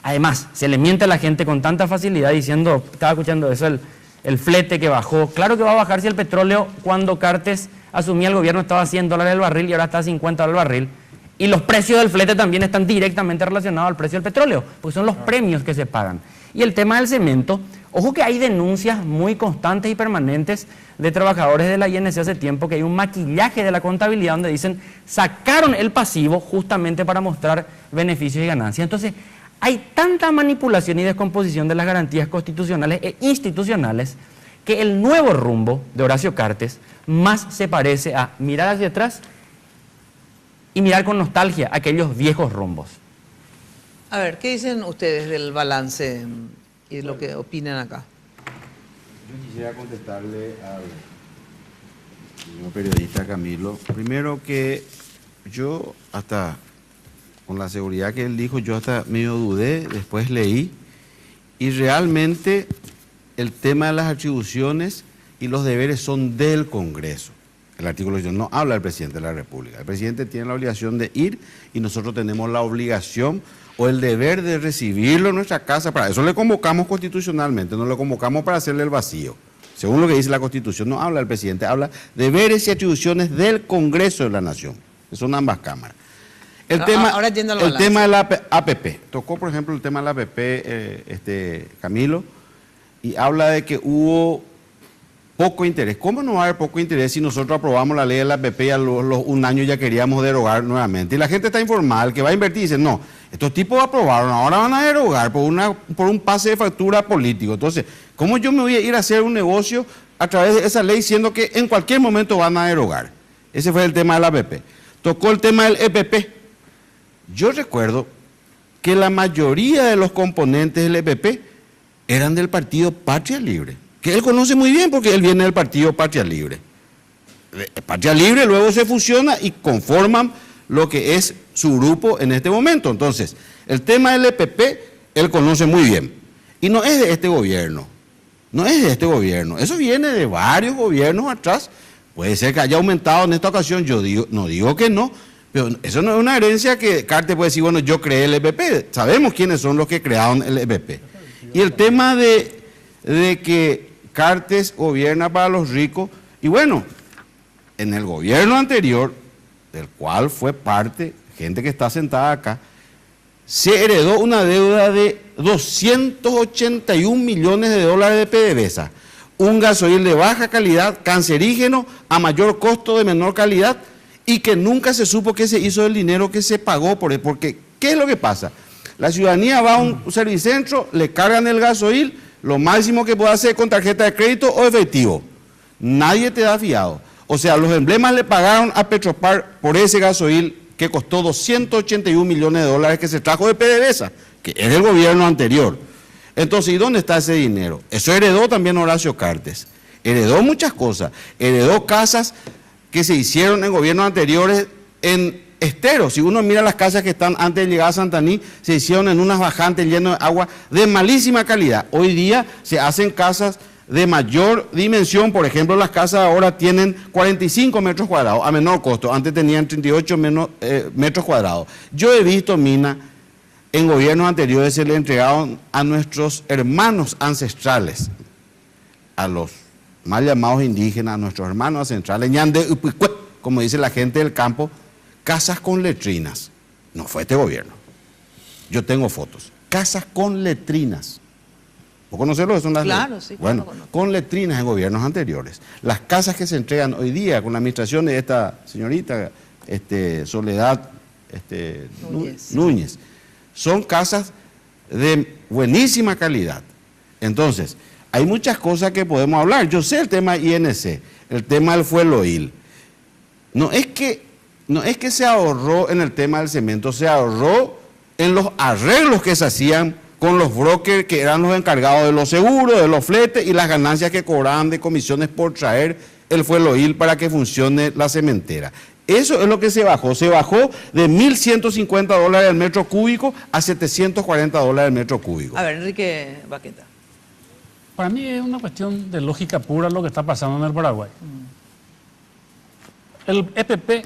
además, se le miente a la gente con tanta facilidad diciendo, estaba escuchando eso, el flete que bajó. Claro que va a bajar si el petróleo, cuando Cartes asumía el gobierno, estaba a $100 el barril y ahora está a $50 el barril. Y los precios del flete también están directamente relacionados al precio del petróleo, porque son los premios que se pagan. Y el tema del cemento, ojo que hay denuncias muy constantes y permanentes de trabajadores de la INC hace tiempo, que hay un maquillaje de la contabilidad donde dicen, sacaron el pasivo justamente para mostrar beneficios y ganancias. Entonces, hay tanta manipulación y descomposición de las garantías constitucionales e institucionales que el nuevo rumbo de Horacio Cartes más se parece a mirar hacia atrás y mirar con nostalgia aquellos viejos rumbos. A ver, ¿qué dicen ustedes del balance y de lo que opinan acá? Yo quisiera contestarle al señor periodista Camilo. Primero que yo hasta, con la seguridad que él dijo, yo hasta medio dudé, después leí, y realmente el tema de las atribuciones y los deberes son del Congreso. El artículo 8 no habla del presidente de la República. El presidente tiene la obligación de ir y nosotros tenemos la obligación o el deber de recibirlo en nuestra casa. Para eso le convocamos constitucionalmente, no lo convocamos para hacerle el vacío. Según lo que dice la Constitución, no habla del presidente, habla de deberes y atribuciones del Congreso de la Nación, que son ambas cámaras. El tema de la APP, tocó por ejemplo el tema de la APP, Camilo, y habla de que hubo poco interés. ¿Cómo no va a haber poco interés si nosotros aprobamos la ley de la APP y a un año ya queríamos derogar nuevamente? Y la gente está informada, el que va a invertir dice, no, estos tipos aprobaron, ahora van a derogar por un pase de factura político. Entonces, ¿cómo yo me voy a ir a hacer un negocio a través de esa ley siendo que en cualquier momento van a derogar? Ese fue el tema de la APP. Tocó el tema del EPP. Yo recuerdo que la mayoría de los componentes del EPP eran del partido Patria Libre, que él conoce muy bien porque él viene del partido Patria Libre. Patria Libre luego se fusiona y conforman lo que es su grupo en este momento. Entonces, el tema del EPP, él conoce muy bien. Y no es de este gobierno, no es de este gobierno. Eso viene de varios gobiernos atrás. Puede ser que haya aumentado en esta ocasión, no digo que no, pero eso no es una herencia que Cartes puede decir, bueno, yo creé el EPP. Sabemos quiénes son los que crearon el EPP. Y el tema de que Cartes gobierna para los ricos, y bueno, en el gobierno anterior, del cual fue parte, gente que está sentada acá, se heredó una deuda de 281 millones de dólares de PDVSA, un gasoil de baja calidad, cancerígeno, a mayor costo de menor calidad, y que nunca se supo qué se hizo del dinero que se pagó por él. Porque, ¿qué es lo que pasa? La ciudadanía va a un servicentro, le cargan el gasoil, lo máximo que puede hacer con tarjeta de crédito o efectivo. Nadie te da fiado. O sea, los emblemas le pagaron a Petropar por ese gasoil que costó 281 millones de dólares que se trajo de PDVSA, que es del gobierno anterior. Entonces, ¿y dónde está ese dinero? Eso heredó también Horacio Cartes. Heredó muchas cosas. Heredó casas que se hicieron en gobiernos anteriores en esteros. Si uno mira las casas que están antes de llegar a Santaní, se hicieron en unas bajantes llenas de agua de malísima calidad. Hoy día se hacen casas de mayor dimensión. Por ejemplo, las casas ahora tienen 45 metros cuadrados a menor costo. Antes tenían 38 metros cuadrados. Yo he visto minas en gobiernos anteriores se le entregaron a nuestros hermanos ancestrales, a los mal llamados indígenas, a nuestros hermanos ancestrales, como dice la gente del campo, casas con letrinas. No fue este gobierno. Yo tengo fotos. Casas con letrinas. ¿Vos conocés lo que son las Claro, sí. Bueno, con letrinas en gobiernos anteriores. Las casas que se entregan hoy día con la administración de esta señorita Soledad Núñez, son casas de buenísima calidad. Entonces, hay muchas cosas que podemos hablar. Yo sé el tema INC, el tema del Fueloil. No es que se ahorró en el tema del cemento, se ahorró en los arreglos que se hacían con los brokers que eran los encargados de los seguros, de los fletes y las ganancias que cobraban de comisiones por traer el Fueloil para que funcione la cementera. Eso es lo que se bajó de 1.150 dólares el metro cúbico a 740 dólares el metro cúbico. A ver, Enrique Baqueta. Para mí es una cuestión de lógica pura lo que está pasando en el Paraguay. El EPP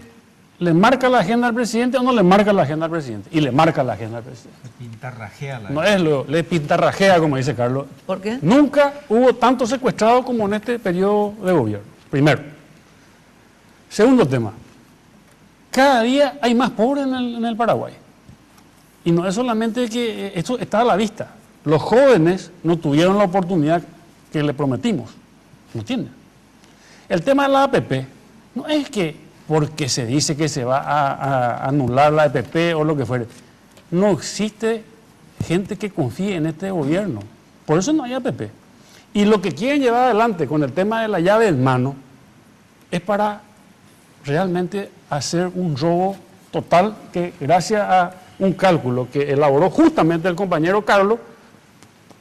le marca la agenda al presidente o no le marca la agenda al presidente. Y le marca la agenda al presidente. Le pintarrajea la No es le pintarrajea, como dice Carlos. ¿Por qué? Nunca hubo tanto secuestrado como en este periodo de gobierno. Primero. Segundo tema. Cada día hay más pobres en el Paraguay. Y no es solamente que esto está a la vista. Los jóvenes no tuvieron la oportunidad que le prometimos. No tienen. El tema de la APP no es que porque se dice que se va a anular la APP o lo que fuere. No existe gente que confíe en este gobierno. Por eso no hay APP. Y lo que quieren llevar adelante con el tema de la llave en mano es para realmente hacer un robo total que gracias a un cálculo que elaboró justamente el compañero Carlos,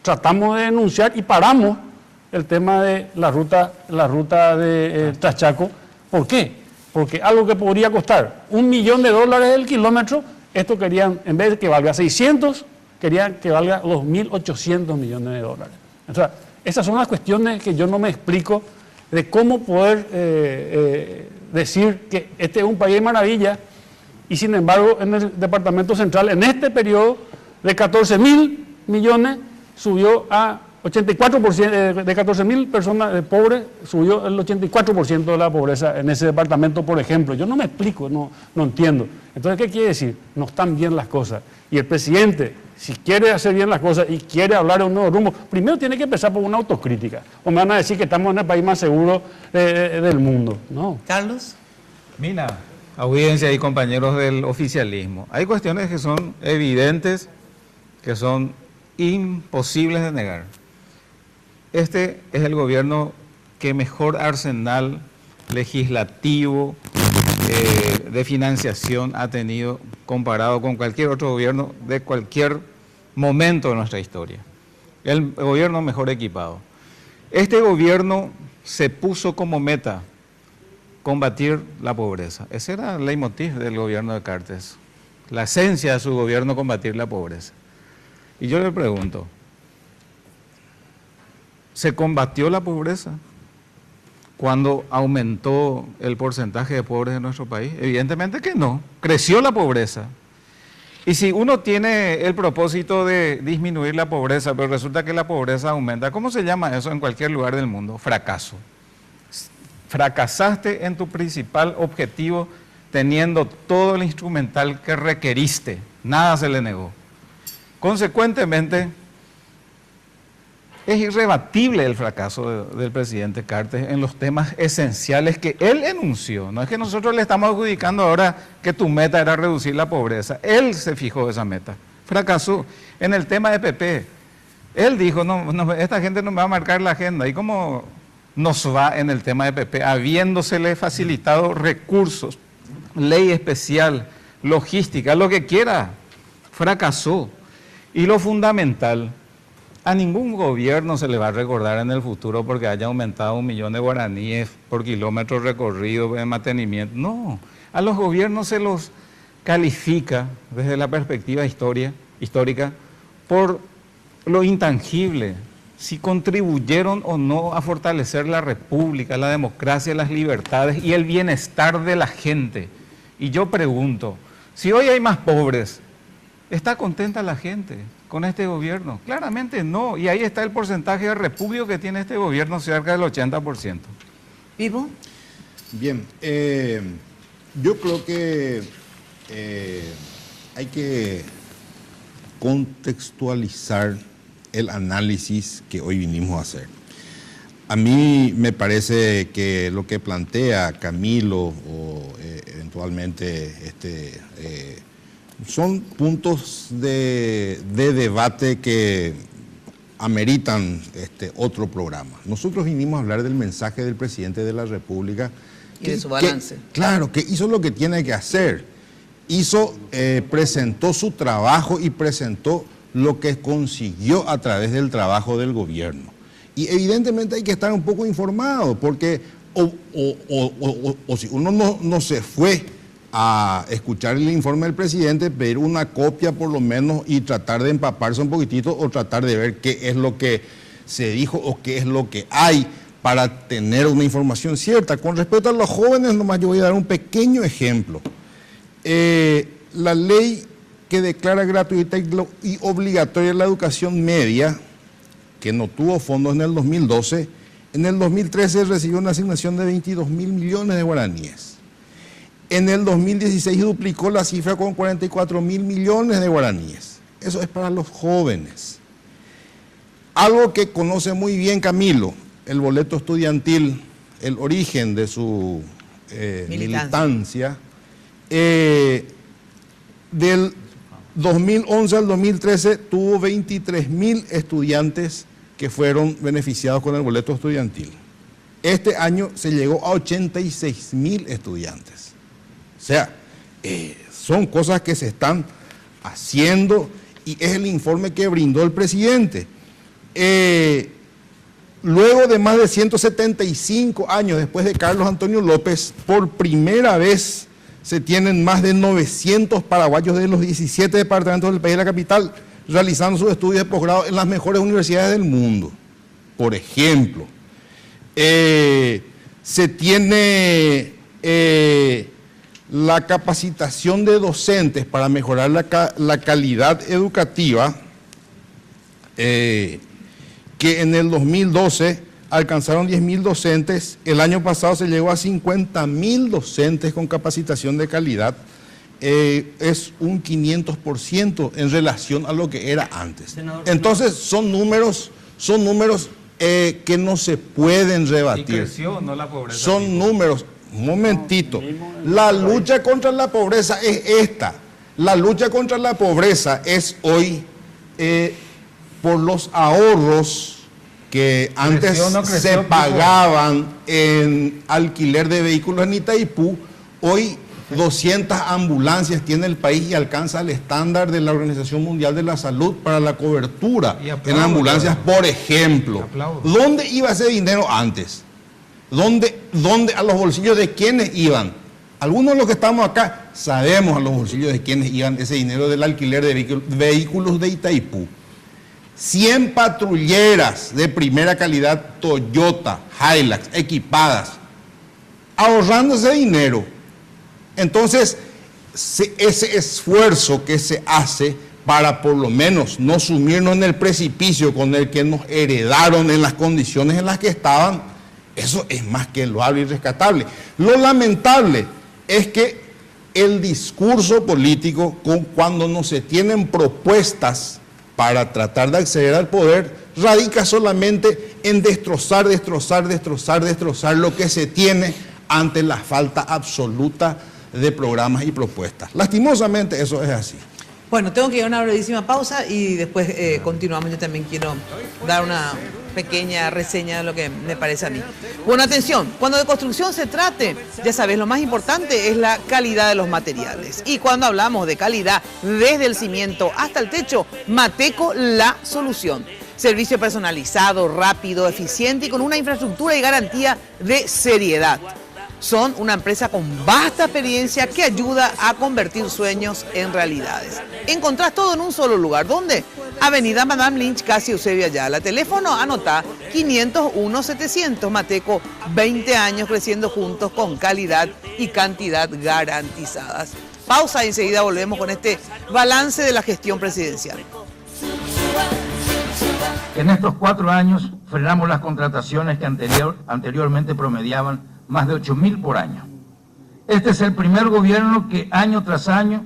tratamos de denunciar y paramos el tema de la ruta de Traschaco. ¿Por qué? Porque algo que podría costar $1 millón el kilómetro, esto querían, en vez de que valga 600, querían que valga $2.800 millones. O sea, esas son las cuestiones que yo no me explico de cómo poder decir que este es un país de maravilla y sin embargo en el Departamento Central, en este periodo de 14.000 millones, subió a 84%, de 14.000 personas pobres, subió el 84% de la pobreza en ese departamento, por ejemplo. Yo no me explico, no entiendo. Entonces, ¿qué quiere decir? No están bien las cosas. Y el presidente, si quiere hacer bien las cosas y quiere hablar de un nuevo rumbo, primero tiene que empezar por una autocrítica. O me van a decir que estamos en el país más seguro del mundo. No. Carlos. Mina, audiencia y compañeros del oficialismo. Hay cuestiones que son evidentes, que son imposibles de negar. Este es el gobierno que mejor arsenal legislativo de financiación ha tenido comparado con cualquier otro gobierno de cualquier momento de nuestra historia. El gobierno mejor equipado. Este gobierno se puso como meta combatir la pobreza. Ese era el leitmotiv del gobierno de Cartes. La esencia de su gobierno, combatir la pobreza. Y yo le pregunto, ¿se combatió la pobreza cuando aumentó el porcentaje de pobres en nuestro país? Evidentemente que no, creció la pobreza. Y si uno tiene el propósito de disminuir la pobreza, pero resulta que la pobreza aumenta, ¿cómo se llama eso en cualquier lugar del mundo? Fracaso. Fracasaste en tu principal objetivo teniendo todo el instrumental que requeriste, nada se le negó. Consecuentemente, es irrebatible el fracaso del presidente Cartes en los temas esenciales que él enunció. No es que nosotros le estamos adjudicando ahora que tu meta era reducir la pobreza. Él se fijó esa meta. Fracasó en el tema de PP. Él dijo, no, esta gente no me va a marcar la agenda. ¿Y cómo nos va en el tema de PP? Habiéndosele facilitado recursos, ley especial, logística, lo que quiera. Fracasó. Y lo fundamental, a ningún gobierno se le va a recordar en el futuro porque haya aumentado 1 millón de guaraníes por kilómetro recorrido en mantenimiento. No, a los gobiernos se los califica desde la perspectiva histórica por lo intangible, si contribuyeron o no a fortalecer la república, la democracia, las libertades y el bienestar de la gente. Y yo pregunto, si hoy hay más pobres, ¿está contenta la gente con este gobierno? Claramente no, y ahí está el porcentaje de repudio que tiene este gobierno, cerca del 80%. ¿Vivo? Bien, yo creo que hay que contextualizar el análisis que hoy vinimos a hacer. A mí me parece que lo que plantea Camilo o eventualmente son puntos de debate que ameritan otro programa. Nosotros vinimos a hablar del mensaje del presidente de la República. Y de su balance. Claro, que hizo lo que tiene que hacer. Presentó su trabajo y presentó lo que consiguió a través del trabajo del gobierno. Y evidentemente hay que estar un poco informado, porque si uno no se fue a escuchar el informe del presidente, pedir una copia por lo menos y tratar de empaparse un poquitito o tratar de ver qué es lo que se dijo o qué es lo que hay para tener una información cierta. Con respecto a los jóvenes, nomás yo voy a dar un pequeño ejemplo. La ley que declara gratuita y obligatoria la educación media, que no tuvo fondos en el 2012, en el 2013 recibió una asignación de 22.000 millones de guaraníes. En el 2016 duplicó la cifra con 44.000 millones de guaraníes. Eso es para los jóvenes. Algo que conoce muy bien Camilo, el boleto estudiantil, el origen de su militancia. Del 2011 al 2013 tuvo 23.000 estudiantes que fueron beneficiados con el boleto estudiantil. Este año se llegó a 86.000 estudiantes. O sea, son cosas que se están haciendo y es el informe que brindó el presidente. luego de más de 175 años después de Carlos Antonio López, por primera vez se tienen más de 900 paraguayos de los 17 departamentos del país de la capital realizando sus estudios de posgrado en las mejores universidades del mundo. Por ejemplo, se tiene la capacitación de docentes para mejorar la calidad educativa, que en el 2012 alcanzaron 10.000 docentes, el año pasado se llegó a 50.000 docentes con capacitación de calidad, es un 500% en relación a lo que era antes. Entonces son números que no se pueden rebatir. ¿Y creció no la pobreza? Son números, un momentito, la lucha contra la pobreza es esta, la lucha contra la pobreza es hoy por los ahorros que antes se pagaban en alquiler de vehículos en Itaipú. Hoy 200 ambulancias tiene el país y alcanza el estándar de la Organización Mundial de la Salud para la cobertura en ambulancias, por ejemplo. ¿Dónde iba ese dinero antes? ¿Dónde a los bolsillos de quiénes iban? Algunos de los que estamos acá sabemos a los bolsillos de quiénes iban ese dinero del alquiler de vehículos de Itaipú. 100 patrulleras de primera calidad Toyota, Hilux, equipadas, ahorrando ese dinero. Entonces, ese esfuerzo que se hace para por lo menos no sumirnos en el precipicio con el que nos heredaron en las condiciones en las que estaban, eso es más que loable y rescatable. Lo lamentable es que el discurso político, cuando no se tienen propuestas para tratar de acceder al poder, radica solamente en destrozar lo que se tiene ante la falta absoluta de programas y propuestas. Lastimosamente eso es así. Bueno, tengo que ir a una brevísima pausa y después continuamos. Yo también quiero dar una pequeña reseña de lo que me parece a mí. Bueno, atención, cuando de construcción se trate, ya sabes, lo más importante es la calidad de los materiales. Y cuando hablamos de calidad, desde el cimiento hasta el techo, Mateco, la solución. Servicio personalizado, rápido, eficiente y con una infraestructura y garantía de seriedad. Son una empresa con vasta experiencia que ayuda a convertir sueños en realidades. Encontrás todo en un solo lugar. ¿Dónde? Avenida Madame Lynch, casi Eusebio Ayala. Teléfono, anotá, 501-700. Mateco, 20 años creciendo juntos con calidad y cantidad garantizadas. Pausa y enseguida volvemos con este balance de la gestión presidencial. En estos 4 años frenamos las contrataciones que anteriormente promediaban más de 8.000 por año. Este es el primer gobierno que año tras año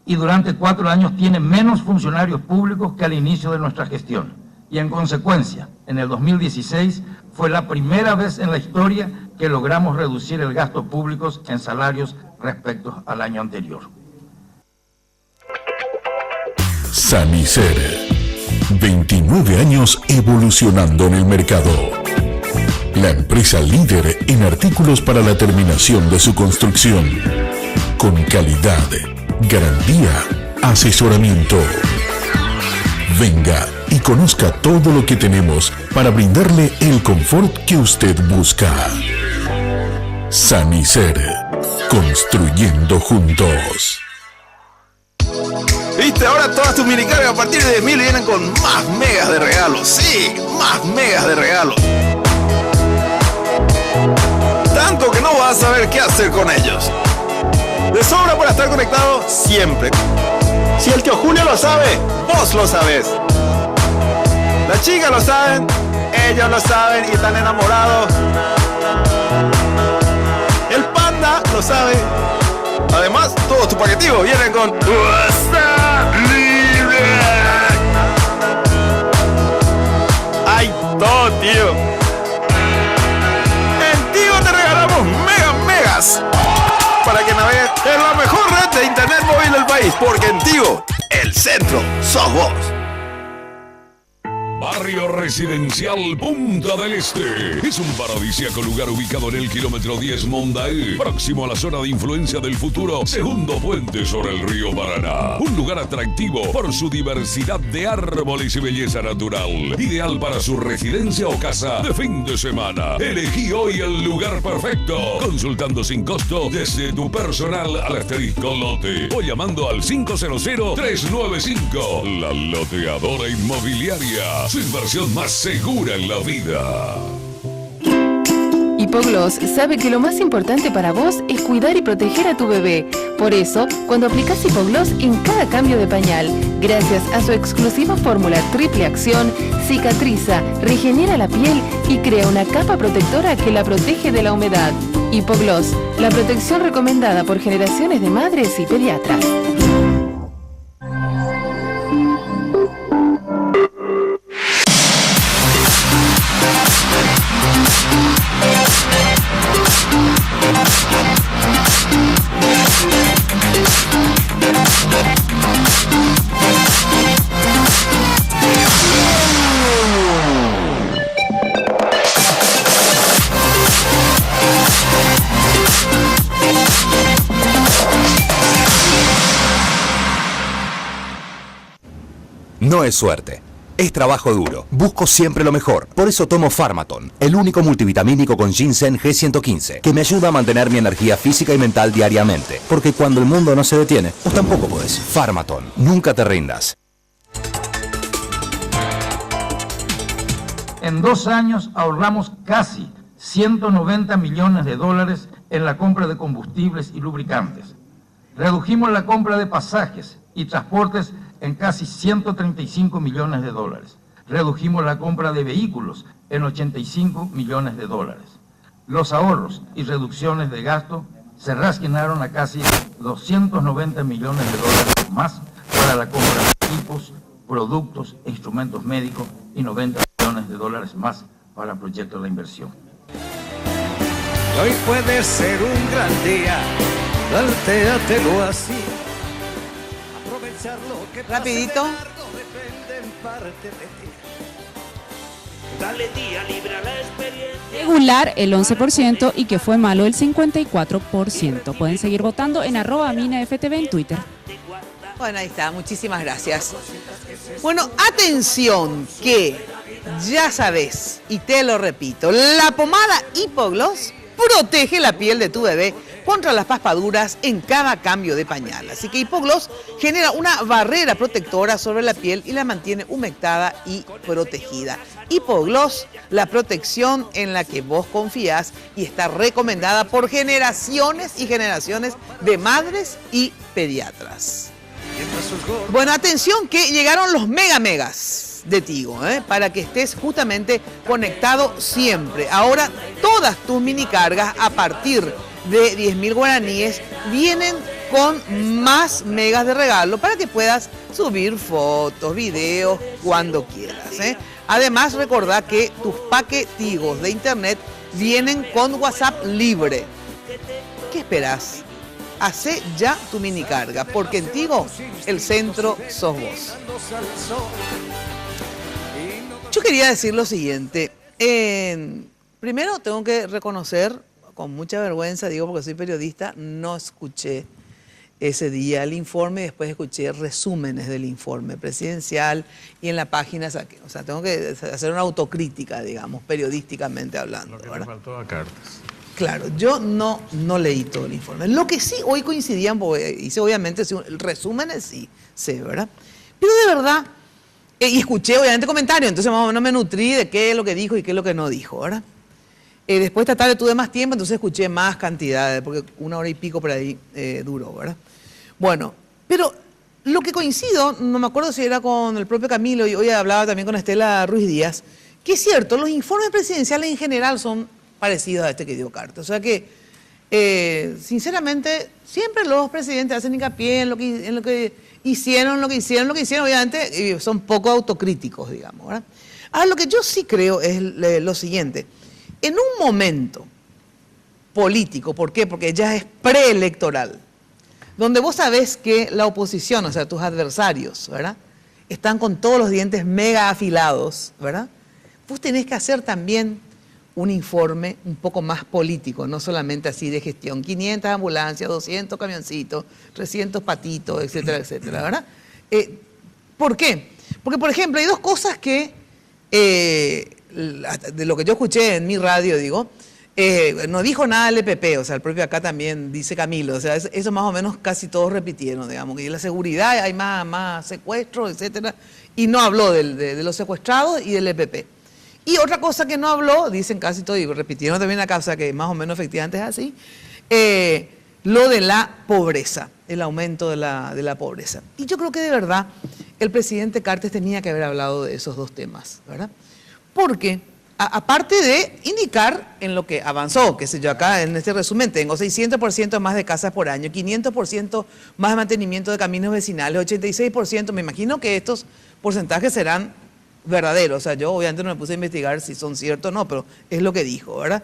y durante 4 años tiene menos funcionarios públicos que al inicio de nuestra gestión. Y en consecuencia, en el 2016 fue la primera vez en la historia que logramos reducir el gasto público en salarios respecto al año anterior. Sanicer, 29 años evolucionando en el mercado. La empresa líder en artículos para la terminación de su construcción. Con calidad, garantía, asesoramiento. Venga y conozca todo lo que tenemos para brindarle el confort que usted busca. Sanicer, construyendo juntos. ¿Viste? Ahora todas tus minicargas a partir de 1000 vienen con más megas de regalos. Sí, más megas de regalos. Tanto que no vas a saber qué hacer con ellos. De sobra para estar conectado siempre. Si el tío Julio lo sabe, vos lo sabés. Las chicas lo saben, ellos lo saben y están enamorados. El panda lo sabe. Además, todos tus paquetivos vienen con WhatsApp libre. ¡Ay, todo, tío! En Tigo te regalamos megas para que navegues en la mejor red de internet móvil del país, porque en Tigo, el centro sos vos. Barrio Residencial Punta del Este. Es un paradisíaco lugar ubicado en el kilómetro 10 Mondaé, próximo a la zona de influencia del futuro, segundo puente sobre el río Paraná. Un lugar atractivo por su diversidad de árboles y belleza natural. Ideal para su residencia o casa de fin de semana. Elegí hoy el lugar perfecto, consultando sin costo desde tu personal al asterisco lote o llamando al 500-395. La Loteadora Inmobiliaria, su inversión más segura en la vida. Hipogloss sabe que lo más importante para vos es cuidar y proteger a tu bebé. Por eso, cuando aplicas Hipogloss en cada cambio de pañal, gracias a su exclusiva fórmula triple acción, cicatriza, regenera la piel y crea una capa protectora que la protege de la humedad. Hipogloss, la protección recomendada por generaciones de madres y pediatras. No es suerte, es trabajo duro. Busco siempre lo mejor. Por eso tomo Pharmaton, el único multivitamínico con ginseng G115, que me ayuda a mantener mi energía física y mental diariamente. Porque cuando el mundo no se detiene, vos tampoco podés. Pharmaton, nunca te rindas. En 2 años ahorramos casi 190 millones de dólares en la compra de combustibles y lubricantes. Redujimos la compra de pasajes y transportes en casi 135 millones de dólares. Redujimos la compra de vehículos en 85 millones de dólares. Los ahorros y reducciones de gasto se reasignaron a casi 290 millones de dólares más para la compra de equipos, productos e instrumentos médicos y 90 millones de dólares más para proyectos de inversión. Hoy puede ser un gran día, plantéatelo así. Rapidito. Regular el 11% y que fue malo el 54%. Pueden seguir votando en @MinaFTV en Twitter. Bueno, ahí está, muchísimas gracias. Bueno, atención, que ya sabes, y te lo repito, la pomada Hipogloss protege la piel de tu bebé contra las paspaduras en cada cambio de pañal. Así que Hipogloss genera una barrera protectora sobre la piel y la mantiene humectada y protegida. Hipogloss, la protección en la que vos confías y está recomendada por generaciones y generaciones de madres y pediatras. Bueno, atención que llegaron los megas de Tigo, para que estés justamente conectado siempre. Ahora todas tus mini cargas a partir de 10.000 guaraníes vienen con más megas de regalo para que puedas subir fotos, videos, cuando quieras. Además, recordá que tus paquetigos de internet vienen con WhatsApp libre. ¿Qué esperás? Hacé ya tu mini carga, porque en Tigo el centro sos vos. Yo quería decir lo siguiente. Primero tengo que reconocer, con mucha vergüenza, digo porque soy periodista, no escuché ese día el informe, después escuché resúmenes del informe presidencial y en la página saqué. O sea, tengo que hacer una autocrítica, digamos, periodísticamente hablando. Lo que me faltó a cartas. Claro, yo no leí todo el informe. Lo que sí hoy coincidían, porque hice obviamente resúmenes, sí sé, ¿verdad? Pero de verdad, y escuché obviamente comentarios, entonces más o menos me nutrí de qué es lo que dijo y qué es lo que no dijo, ¿verdad? Después esta tarde tuve más tiempo, entonces escuché más cantidades, porque 1 hora y pico por ahí duró, ¿verdad? Bueno, pero lo que coincido, no me acuerdo si era con el propio Camilo, y hoy hablaba también con Estela Ruiz Díaz, que es cierto, los informes presidenciales en general son parecidos a este que dio Carta. O sea que, sinceramente, siempre los presidentes hacen hincapié en lo que hicieron, obviamente, son poco autocríticos, digamos, ¿verdad? Ahora, lo que yo sí creo es lo siguiente. En un momento político, ¿por qué? Porque ya es preelectoral, donde vos sabés que la oposición, o sea, tus adversarios, ¿verdad?, están con todos los dientes mega afilados, ¿verdad? Vos tenés que hacer también un informe un poco más político, no solamente así de gestión. 500 ambulancias, 200 camioncitos, 300 patitos, etcétera, etcétera, ¿verdad? ¿Por qué? Porque, por ejemplo, hay dos cosas que, de lo que yo escuché en mi radio, digo, no dijo nada el EPP, o sea, el propio acá también dice Camilo, o sea, eso más o menos casi todos repitieron, digamos, que la seguridad, hay más secuestros, etcétera, y no habló de los secuestrados y del EPP. Y otra cosa que no habló, dicen casi todos, y repitieron también acá, o sea, que más o menos efectivamente es así, lo de la pobreza, el aumento de la pobreza. Y yo creo que de verdad el presidente Cartes tenía que haber hablado de esos dos temas, ¿verdad? Porque aparte de indicar en lo que avanzó, qué sé yo, acá en este resumen tengo 600% más de casas por año, 500% más de mantenimiento de caminos vecinales, 86%, me imagino que estos porcentajes serán verdaderos, o sea, yo obviamente no me puse a investigar si son ciertos o no, pero es lo que dijo, ¿verdad?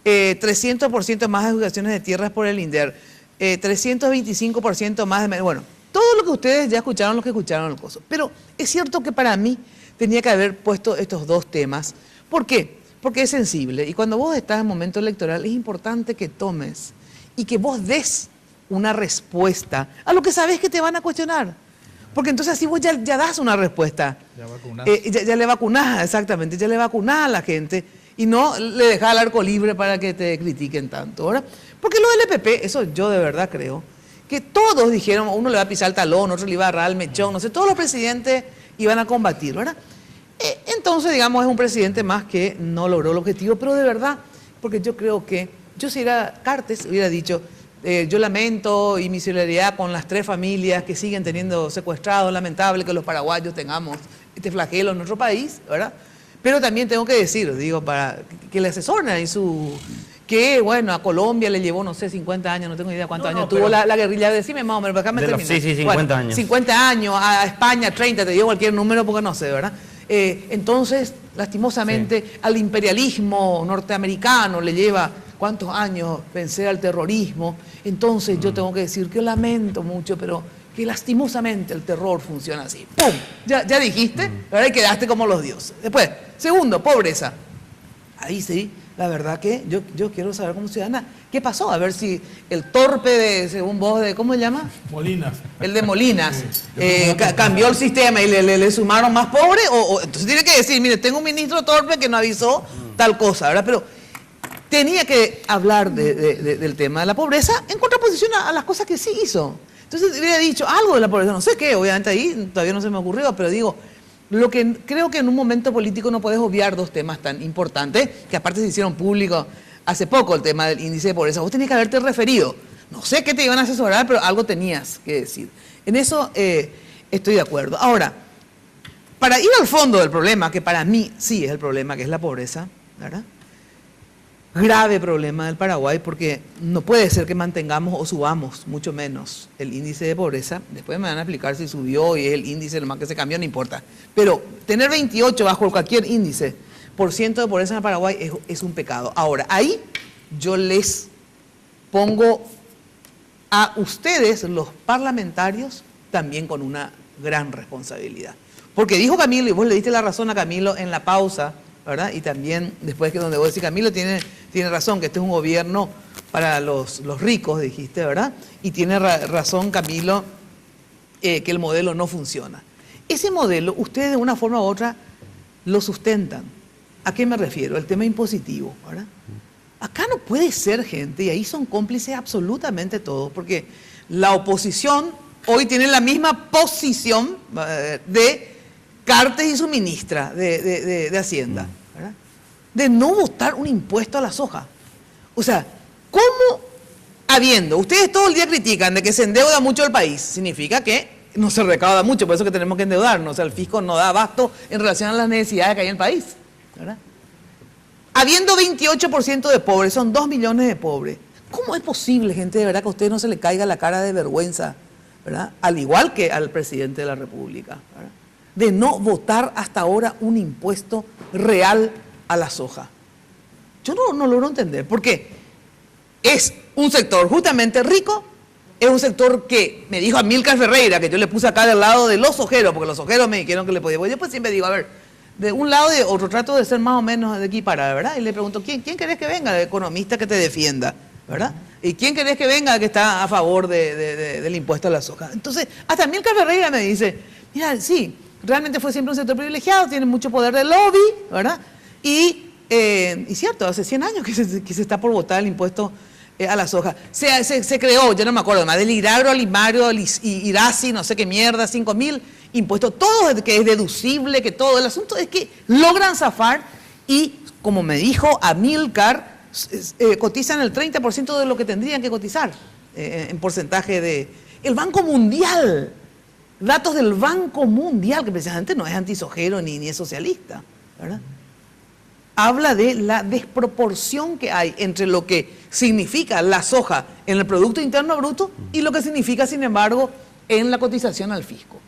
300% más de adjudicaciones de tierras por el INDER, 325% más de... Bueno, todo lo que ustedes ya escucharon, los que escucharon el coso. Pero es cierto que para mí tenía que haber puesto estos dos temas. ¿Por qué? Porque es sensible. Y cuando vos estás en momento electoral es importante que tomes y que vos des una respuesta a lo que sabés que te van a cuestionar. Porque entonces así vos ya das una respuesta. Ya vacunás. Ya le vacunás, exactamente. Ya le vacunás a la gente y no le dejás el arco libre para que te critiquen tanto, ¿verdad? Porque lo del EPP, eso yo de verdad creo, que todos dijeron, uno le va a pisar el talón, otro le iba a agarrar el mechón, no sé, todos los presidentes iban a combatir, ¿verdad? Entonces, digamos, es un presidente más que no logró el objetivo, pero de verdad, porque yo creo que, yo si era Cartes, hubiera dicho, yo lamento y mi solidaridad con las 3 familias que siguen teniendo secuestrados, lamentable que los paraguayos tengamos este flagelo en nuestro país, ¿verdad? Pero también tengo que decir, digo, para que le asesoren en su... que, bueno, a Colombia le llevó, no sé, 50 años, no tengo idea cuántos años tuvo la guerrilla, decime más o menos, déjame terminar. Sí, 50 bueno, años. 50 años, a España 30, te digo cualquier número porque no sé, ¿verdad? Entonces, lastimosamente, al imperialismo norteamericano le lleva cuántos años vencer al terrorismo. Entonces, yo tengo que decir que lamento mucho, pero que lastimosamente el terror funciona así. ¡Pum! Ya dijiste, ¿verdad? Y quedaste como los dioses. Después, segundo, pobreza. Ahí sí. La verdad que yo quiero saber como ciudadana, ¿qué pasó? A ver si el torpe de, según vos, de ¿cómo se llama? Molinas. El de Molinas, cambió el sistema y le sumaron más pobres, o entonces tiene que decir, mire, tengo un ministro torpe que no avisó tal cosa, ¿verdad? Pero tenía que hablar del tema de la pobreza en contraposición a las cosas que sí hizo. Entonces hubiera dicho algo de la pobreza, no sé qué, obviamente ahí todavía no se me ocurrió, pero digo... Lo que creo que en un momento político no puedes obviar dos temas tan importantes, que aparte se hicieron públicos hace poco, el tema del índice de pobreza. Vos tenías que haberte referido. No sé qué te iban a asesorar, pero algo tenías que decir. En eso estoy de acuerdo. Ahora, para ir al fondo del problema, que para mí sí es el problema, que es la pobreza, ¿verdad? Grave problema del Paraguay, porque no puede ser que mantengamos o subamos mucho menos el índice de pobreza. Después me van a explicar si subió y es el índice, lo más que se cambió, no importa. Pero tener 28 bajo cualquier índice % de pobreza en el Paraguay es un pecado. Ahora, ahí yo les pongo a ustedes, los parlamentarios, también con una gran responsabilidad. Porque dijo Camilo, y vos le diste la razón a Camilo en la pausa, ¿verdad? Y también después que donde vos decís, Camilo tiene razón, que este es un gobierno para los ricos, dijiste, ¿verdad? Y tiene razón Camilo que el modelo no funciona. Ese modelo, ustedes de una forma u otra lo sustentan. ¿A qué me refiero? El tema impositivo, ¿verdad? Acá no puede ser gente, y ahí son cómplices absolutamente todos, porque la oposición hoy tiene la misma posición de Cartes y su ministra de Hacienda, ¿verdad? De no votar un impuesto a la soja. O sea, ¿cómo habiendo? Ustedes todo el día critican de que se endeuda mucho el país, significa que no se recauda mucho, por eso que tenemos que endeudarnos. O sea, el fisco no da abasto en relación a las necesidades que hay en el país, ¿verdad? Habiendo 28% de pobres, son 2 millones de pobres. ¿Cómo es posible, gente, de verdad, que a ustedes no se le caiga la cara de vergüenza, ¿verdad? Al igual que al presidente de la República, ¿verdad? De no votar hasta ahora un impuesto real a la soja. Yo no logro entender, porque es un sector justamente rico es un sector que me dijo Amílcar Ferreira, que yo le puse acá del lado de los ojeros, porque los ojeros me dijeron que le podía. Yo después siempre digo, a ver, de un lado y de otro, trato de ser más o menos de equiparar, ¿verdad? Y le pregunto, ¿quién querés que venga? El economista que te defienda, ¿verdad? ¿Y quién querés que venga que está a favor del impuesto a la soja? Entonces, hasta Amílcar Ferreira me dice, mira, sí, realmente fue siempre un sector privilegiado, tiene mucho poder de lobby, ¿verdad? Y cierto, hace 100 años que se está por votar el impuesto a la soja. Se creó, yo no me acuerdo más, del Iragro, Limario, Irasi, no sé qué mierda, 5.000 impuestos, todo que es deducible, que todo. El asunto es que logran zafar y, como me dijo Amílcar, cotizan el 30% de lo que tendrían que cotizar en porcentaje de... El Banco Mundial, datos del Banco Mundial, que precisamente no es antisojero ni es socialista, ¿verdad? Habla de la desproporción que hay entre lo que significa la soja en el Producto Interno Bruto y lo que significa, sin embargo, en la cotización al fisco.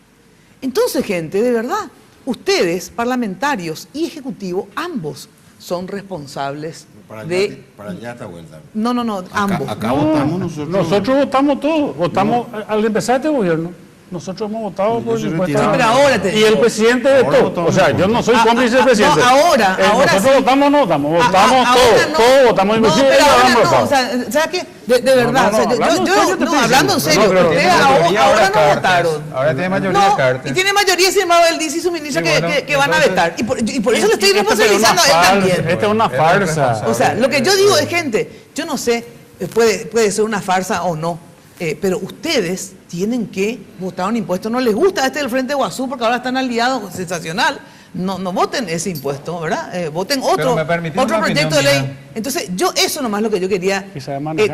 Entonces, gente, de verdad, ustedes, parlamentarios y ejecutivos, ambos son responsables de... Para allá está vuelta. No, ambos. Acá votamos nosotros. Nosotros votamos todos. Votamos al empezar este gobierno. Nosotros hemos votado por el impuesto. Pero ahora y el presidente de todo. O sea, yo no soy cómplice del presidente. No, ahora nosotros sí. votamos todos votamos inclusive. Pero ahora no, o sea, ¿sabes qué? De verdad, hablando en serio, ustedes ahora no votaron. Ahora tiene mayoría Carter. Y tiene mayoría, sin embargo, él dice y su ministra que van a vetar. Y por eso le estoy responsabilizando a él también. Esta es una farsa. O sea, lo que yo digo es, gente, yo no sé, puede ser una farsa o no. Pero ustedes tienen que votar un impuesto. No les gusta del Frente Guazú porque ahora están aliados, sensacional. No voten ese impuesto, ¿verdad? Voten otro proyecto de ley. Entonces, eso nomás es lo que yo quería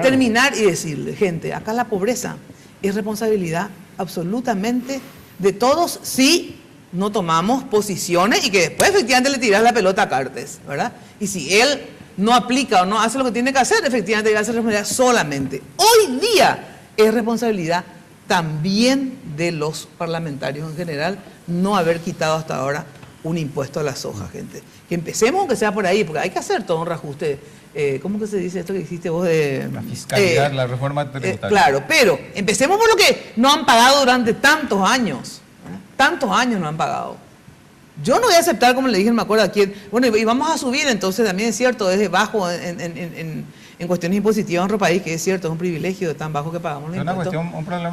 terminar y decirle, gente, acá la pobreza es responsabilidad absolutamente de todos si no tomamos posiciones y que después efectivamente le tiras la pelota a Cartes, ¿verdad? Y si él no aplica o no hace lo que tiene que hacer, efectivamente debe hacer responsabilidad solamente. Hoy día es responsabilidad también de los parlamentarios en general no haber quitado hasta ahora un impuesto a la soja, gente. Que empecemos aunque sea por ahí, porque hay que hacer todo un reajuste. ¿Cómo que se dice esto que hiciste vos de...? La fiscalidad, la reforma tributaria. Claro, pero empecemos por lo que no han pagado durante tantos años. Tantos años no han pagado. Yo no voy a aceptar, como le dije, no me acuerdo a quién. Bueno, y vamos a subir, entonces también es cierto, desde bajo en cuestiones impositivas en nuestro país, que es cierto, es un privilegio de tan bajo que pagamos los impuestos.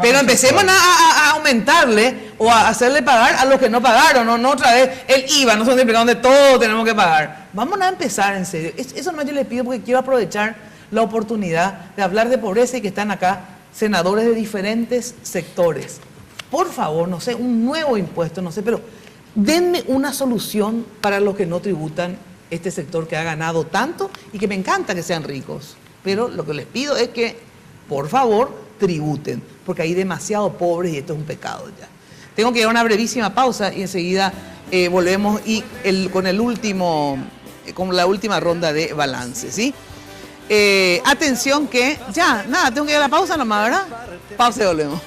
Pero empecemos a aumentarle o a hacerle pagar a los que no pagaron, no otra vez el IVA, no son de donde todos tenemos que pagar. Vamos a empezar en serio. Eso nomás yo les pido porque quiero aprovechar la oportunidad de hablar de pobreza y que están acá senadores de diferentes sectores. Por favor, no sé, un nuevo impuesto, no sé, pero denme una solución para los que no tributan este sector que ha ganado tanto y que me encanta que sean ricos. Pero lo que les pido es que, por favor, tributen, porque hay demasiado pobres y esto es un pecado ya. Tengo que ir a una brevísima pausa y enseguida volvemos con la última ronda de balance, ¿sí? Atención que ya, nada, tengo que ir a la pausa nomás, ¿verdad? Pausa y volvemos.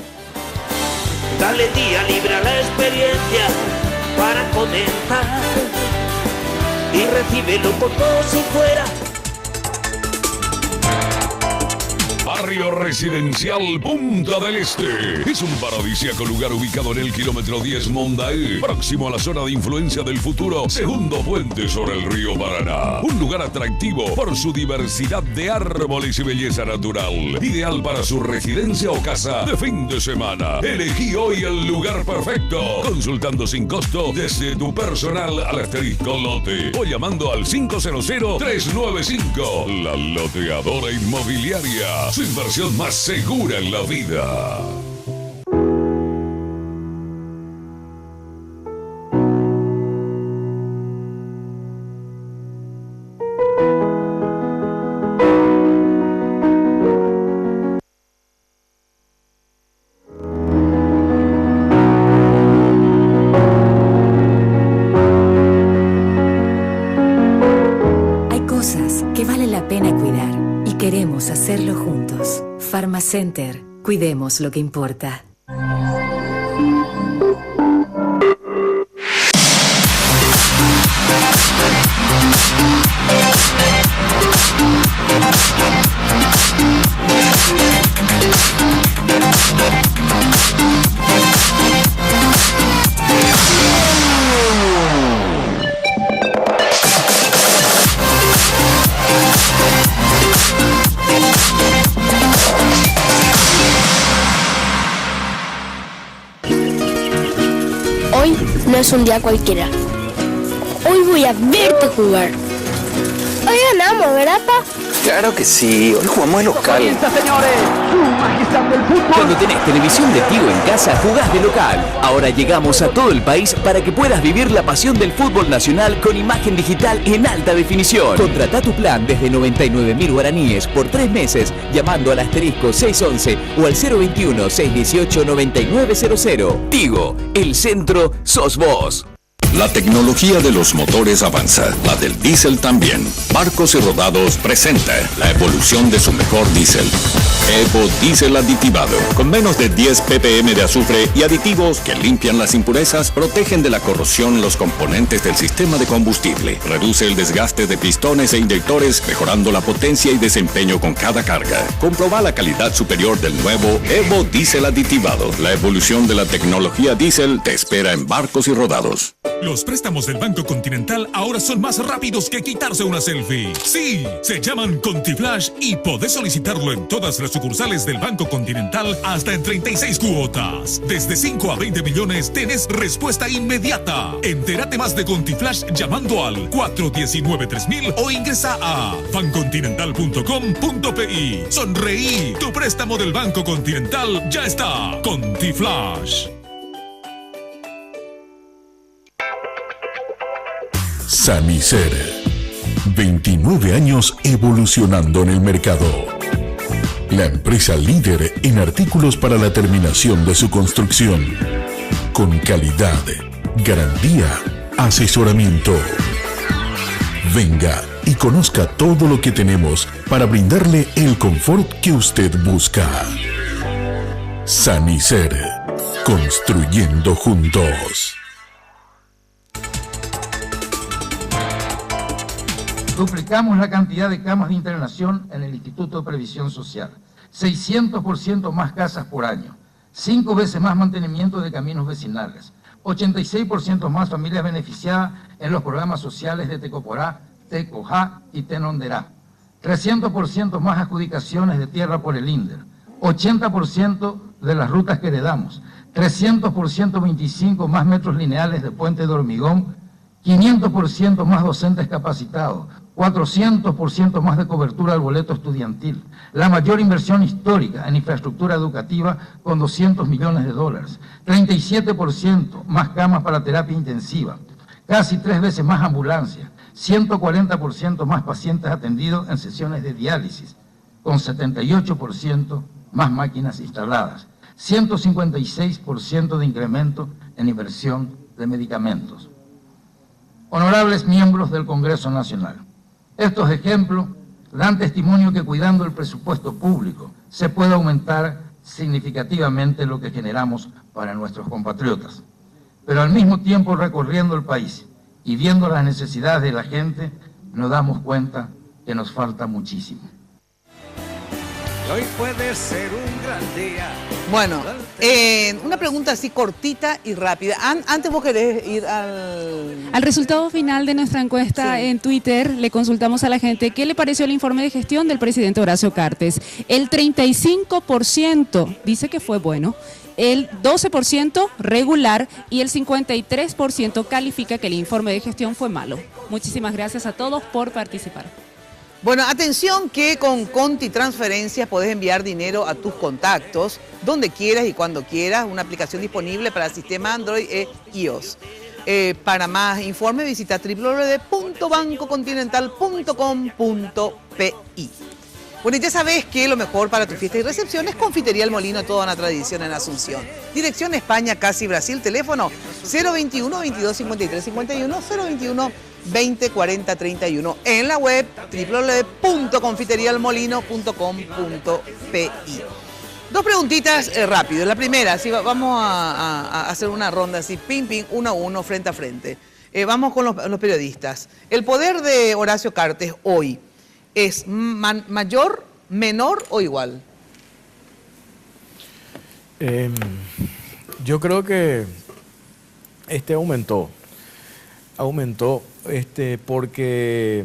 Dale día libre a la experiencia para comentar y recíbelo como si fuera. Barrio Residencial Punta del Este. Es un paradisíaco lugar ubicado en el kilómetro 10 Mondaé, próximo a la zona de influencia del futuro segundo puente sobre el río Paraná. Un lugar atractivo por su diversidad de árboles y belleza natural. Ideal para su residencia o casa de fin de semana. Elegí hoy el lugar perfecto. Consultando sin costo desde tu personal al asterisco lote o llamando al 500-395. La Loteadora Inmobiliaria. Su inversión más segura en la vida. Hay cosas que vale la pena cuidar y queremos hacerlo juntos. Pharmacenter. Cuidemos lo que importa. no es un día cualquiera. Hoy voy a verte jugar. Hoy ganamos, ¿verdad, pa? Claro que sí, hoy jugamos de local. Señores, cuando tenés televisión de Tigo en casa, jugás de local. Ahora llegamos a todo el país para que puedas vivir la pasión del fútbol nacional con imagen digital en alta definición. Contratá tu plan desde 99.000 guaraníes por 3 meses llamando al asterisco 611 o al 021-618-9900. Tigo, el centro sos vos. La tecnología de los motores avanza, la del diésel también. Barcos y Rodados presenta la evolución de su mejor diésel. Evo Diésel aditivado, con menos de 10 ppm de azufre y aditivos que limpian las impurezas, protegen de la corrosión los componentes del sistema de combustible, reduce el desgaste de pistones e inyectores, mejorando la potencia y desempeño con cada carga. Comproba la calidad superior del nuevo Evo Diésel aditivado. La evolución de la tecnología diésel te espera en Barcos y Rodados. Los préstamos del Banco Continental ahora son más rápidos que quitarse una selfie. Sí, se llaman ContiFlash y podés solicitarlo en todas las sucursales del Banco Continental hasta en 36 cuotas. Desde 5 a 20 millones tenés respuesta inmediata. Entérate más de ContiFlash llamando al 419-3000 o ingresa a bancontinental.com.pi. Sonreí, tu préstamo del Banco Continental ya está. ContiFlash. Sanicer. 29 años evolucionando en el mercado. La empresa líder en artículos para la terminación de su construcción. Con calidad, garantía, asesoramiento. Venga y conozca todo lo que tenemos para brindarle el confort que usted busca. Sanicer. Construyendo juntos. Duplicamos la cantidad de camas de internación en el Instituto de Previsión Social. 600% más casas por año. 5 veces más mantenimiento de caminos vecinales. 86% más familias beneficiadas en los programas sociales de Tecoporá, Tecojá y Tenonderá. 300% más adjudicaciones de tierra por el INDER. 80% de las rutas que heredamos. 300% 25 más metros lineales de puente de hormigón. 500% más docentes capacitados, 400% más de cobertura al boleto estudiantil, la mayor inversión histórica en infraestructura educativa con $200 millones, 37% más camas para terapia intensiva, casi 3 veces más ambulancias, 140% más pacientes atendidos en sesiones de diálisis, con 78% más máquinas instaladas, 156% de incremento en inversión de medicamentos. Honorables miembros del Congreso Nacional, estos ejemplos dan testimonio que cuidando el presupuesto público se puede aumentar significativamente lo que generamos para nuestros compatriotas. Pero al mismo tiempo recorriendo el país y viendo las necesidades de la gente, nos damos cuenta que nos falta muchísimo. Hoy puede ser un gran día. Bueno, una pregunta así cortita y rápida. Antes vos querés ir al resultado final de nuestra encuesta en Twitter. Le consultamos a la gente qué le pareció el informe de gestión del presidente Horacio Cartes. El 35% dice que fue bueno, el 12% regular y el 53% califica que el informe de gestión fue malo. Muchísimas gracias a todos por participar. Bueno, atención que con Conti Transferencias podés enviar dinero a tus contactos, donde quieras y cuando quieras. Una aplicación disponible para el sistema Android e iOS. Para más informe visita www.bancocontinental.com.pi. Bueno, y ya sabés que lo mejor para tu fiesta y recepción es Confitería El Molino, toda una tradición en Asunción. Dirección España, casi Brasil, teléfono 021 22 53 51 021 20 40 31. En la web www.confiterialmolino.com.pi. Dos preguntitas rápido. La primera, sí, vamos a hacer una ronda así, ping, ping, 1 a 1, frente a frente. Vamos con los periodistas. ¿El poder de Horacio Cartes hoy es mayor, menor o igual? Yo creo que aumentó porque,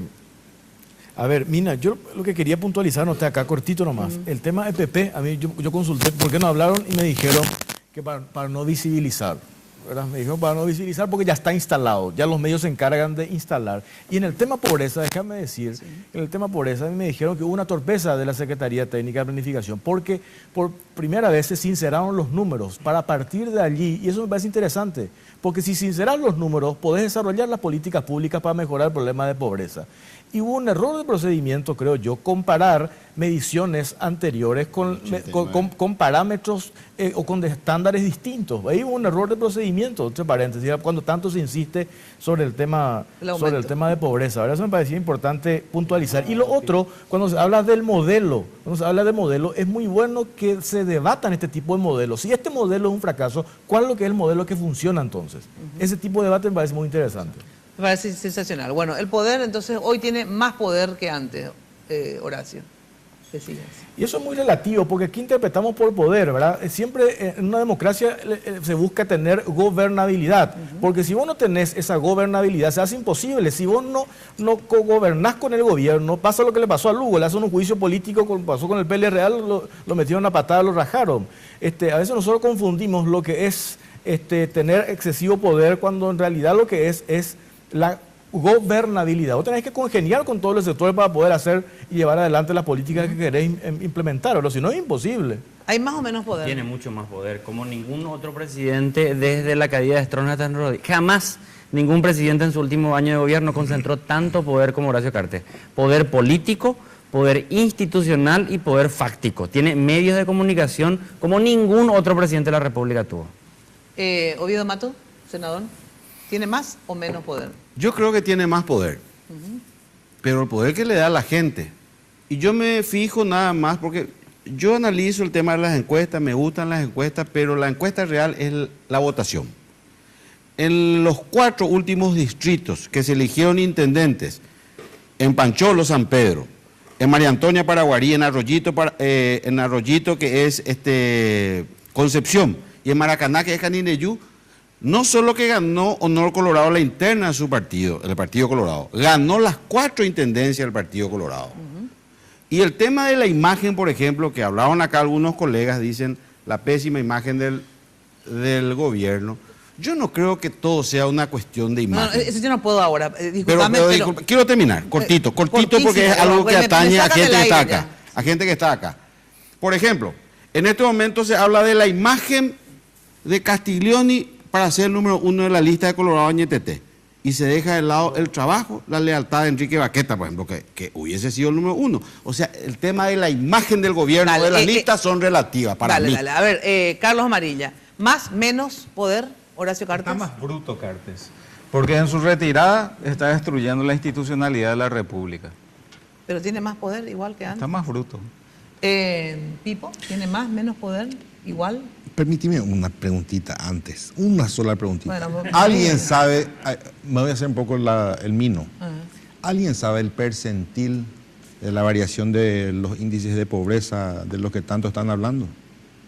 a ver, Mina, yo lo que quería puntualizar, no está acá cortito nomás, el tema EPP, a mí yo consulté, ¿por qué no hablaron? Y me dijeron que para no visibilizar, ¿verdad? Me dijeron para no visibilizar porque ya está instalado, ya los medios se encargan de instalar. Y en el tema pobreza, déjame decir, en el tema pobreza me dijeron que hubo una torpeza de la Secretaría Técnica de Planificación porque por primera vez se sinceraron los números para partir de allí, y eso me parece interesante, porque si sinceras los números podés desarrollar las políticas públicas para mejorar el problema de pobreza. Y hubo un error de procedimiento, creo yo, comparar mediciones anteriores con parámetros o con estándares distintos. Ahí hubo un error de procedimiento, entre paréntesis, cuando tanto se insiste sobre el tema de pobreza. Ahora eso me parecía importante puntualizar. Y lo otro, cuando se habla del modelo, es muy bueno que se debatan este tipo de modelos. Si este modelo es un fracaso, ¿cuál es lo que es el modelo que funciona entonces? Ese tipo de debate me parece muy interesante. Me parece sensacional. Bueno, el poder entonces hoy tiene más poder que antes, Horacio. Y eso es muy relativo, porque aquí interpretamos por poder, ¿verdad? Siempre en una democracia se busca tener gobernabilidad, porque si vos no tenés esa gobernabilidad, se hace imposible. Si vos no gobernás con el gobierno, pasa lo que le pasó a Lugo, le hacen un juicio político, pasó con el PL Real, lo metieron a patada, lo rajaron. A veces nosotros confundimos lo que es tener excesivo poder, cuando en realidad lo que es la gobernabilidad. Vos tenés que congeniar con todos los sectores para poder hacer y llevar adelante las políticas que querés implementar, pero si no es imposible. Hay más o menos poder. Tiene mucho más poder, como ningún otro presidente desde la caída de Stroessner hasta Rodríguez. Jamás ningún presidente en su último año de gobierno concentró tanto poder como Horacio Cartes. Poder político, poder institucional y poder fáctico. Tiene medios de comunicación como ningún otro presidente de la República tuvo. Oviedo Mato, senador. ¿Tiene más o menos poder? Yo creo que tiene más poder, pero el poder que le da a la gente. Y yo me fijo nada más, porque yo analizo el tema de las encuestas, me gustan las encuestas, pero la encuesta real es la votación. En los 4 últimos distritos que se eligieron intendentes, en Pancholo, San Pedro, en María Antonia, Paraguarí, en Arroyito que es Concepción, y en Maracaná, que es Canineyú, no solo que ganó Honor Colorado la interna de su partido, el Partido Colorado, ganó las 4 intendencias del Partido Colorado. Y el tema de la imagen, por ejemplo, que hablaban acá algunos colegas, dicen la pésima imagen del gobierno. Yo no creo que todo sea una cuestión de imagen. No, eso yo no puedo ahora. Disculpame, pero quiero terminar, cortito, porque es algo que atañe a gente que está acá. A gente que está acá. Por ejemplo, en este momento se habla de la imagen de Castiglioni para ser el número 1 de la lista de Colorado en ITT. Y se deja de lado el trabajo, la lealtad de Enrique Baqueta, por ejemplo, que hubiese sido el número 1. O sea, el tema de la imagen del gobierno, de las listas, son relativas para mí. A ver, Carlos Amarilla, ¿más, menos poder, Horacio Cartes? Está más bruto Cartes, porque en su retirada está destruyendo la institucionalidad de la República. Pero tiene más poder, igual que antes. Está más bruto. Pipo, ¿tiene más, menos poder, igual? Permíteme una preguntita antes, una sola preguntita. Bueno, ¿alguien sabe, me voy a hacer un poco el mino, ¿alguien sabe el percentil de la variación de los índices de pobreza de los que tanto están hablando?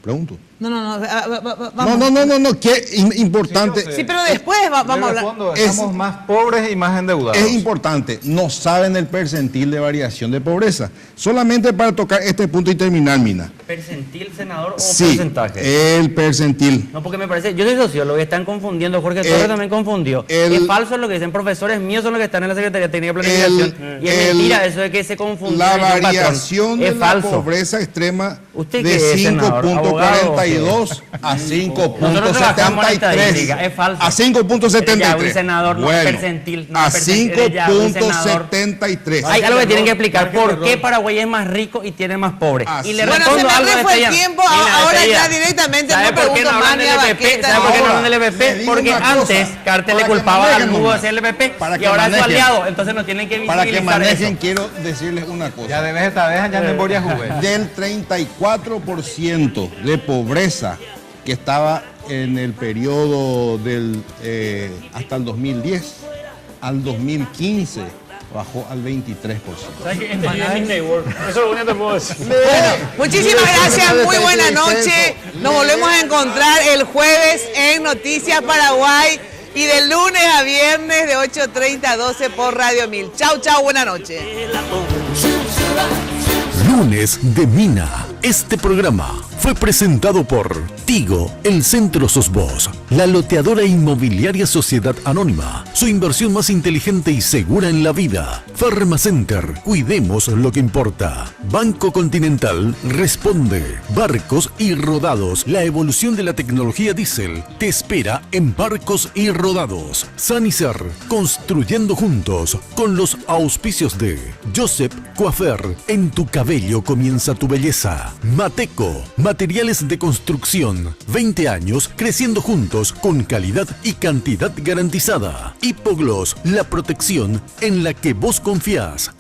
Pregunto. Vamos. No, qué importante. Sí, pero después vamos a hablar. Estamos más pobres y más endeudados. Es importante, no saben el percentil de variación de pobreza. Solamente para tocar este punto y terminar, Mina. ¿Percentil, senador, o sí, porcentaje? El percentil. No, porque me parece, yo soy sociólogo y están confundiendo, Jorge Torres también confundió. Es falso lo que dicen profesores míos, son los que están en la Secretaría Técnica de Planificación. Y es mentira eso de que se confundió. La variación de la pobreza extrema de 5.42 a 5.73. Es falso. A 5.73. Un senador, no bueno, percentil. No a 5.73. Hay algo que tienen que explicar. ¿Por qué Paraguay es más rico y tiene más pobres? Y le respondo algo de fue el tiempo, ahora ya directamente no pregunto más ni a Baqueta. ¿Sabe por qué no hablan del EPP? Porque antes Cartes le culpaba al Lugo de ser el EPP y ahora es su aliado. Entonces no tienen que visibilizar eso. Para que manejen, quiero decirles una cosa. Ya debes esta vez, ya me voy a jugar. Del 34% de pobreza que estaba en el periodo hasta el 2010, al 2015 bajó al 23%. Eso es lo único que te puedo decir. Bueno, muchísimas gracias, muy buena noche. Nos volvemos a encontrar el jueves en Noticias Paraguay y de lunes a viernes de 8:30 a 12 por Radio 1000. Chau, buena noche. Lunes de Mina. Este programa fue presentado por Tigo, el Centro Sos Vos, la loteadora inmobiliaria Sociedad Anónima, su inversión más inteligente y segura en la vida. Farmacenter, cuidemos lo que importa. Banco Continental responde. Barcos y Rodados, la evolución de la tecnología diésel te espera en Barcos y Rodados. Sanicer, construyendo juntos, con los auspicios de Joseph Coafer, en tu cabello comienza tu belleza. Mateco, materiales de construcción, 20 años creciendo juntos con calidad y cantidad garantizada. Hipogloss, la protección en la que vos confías.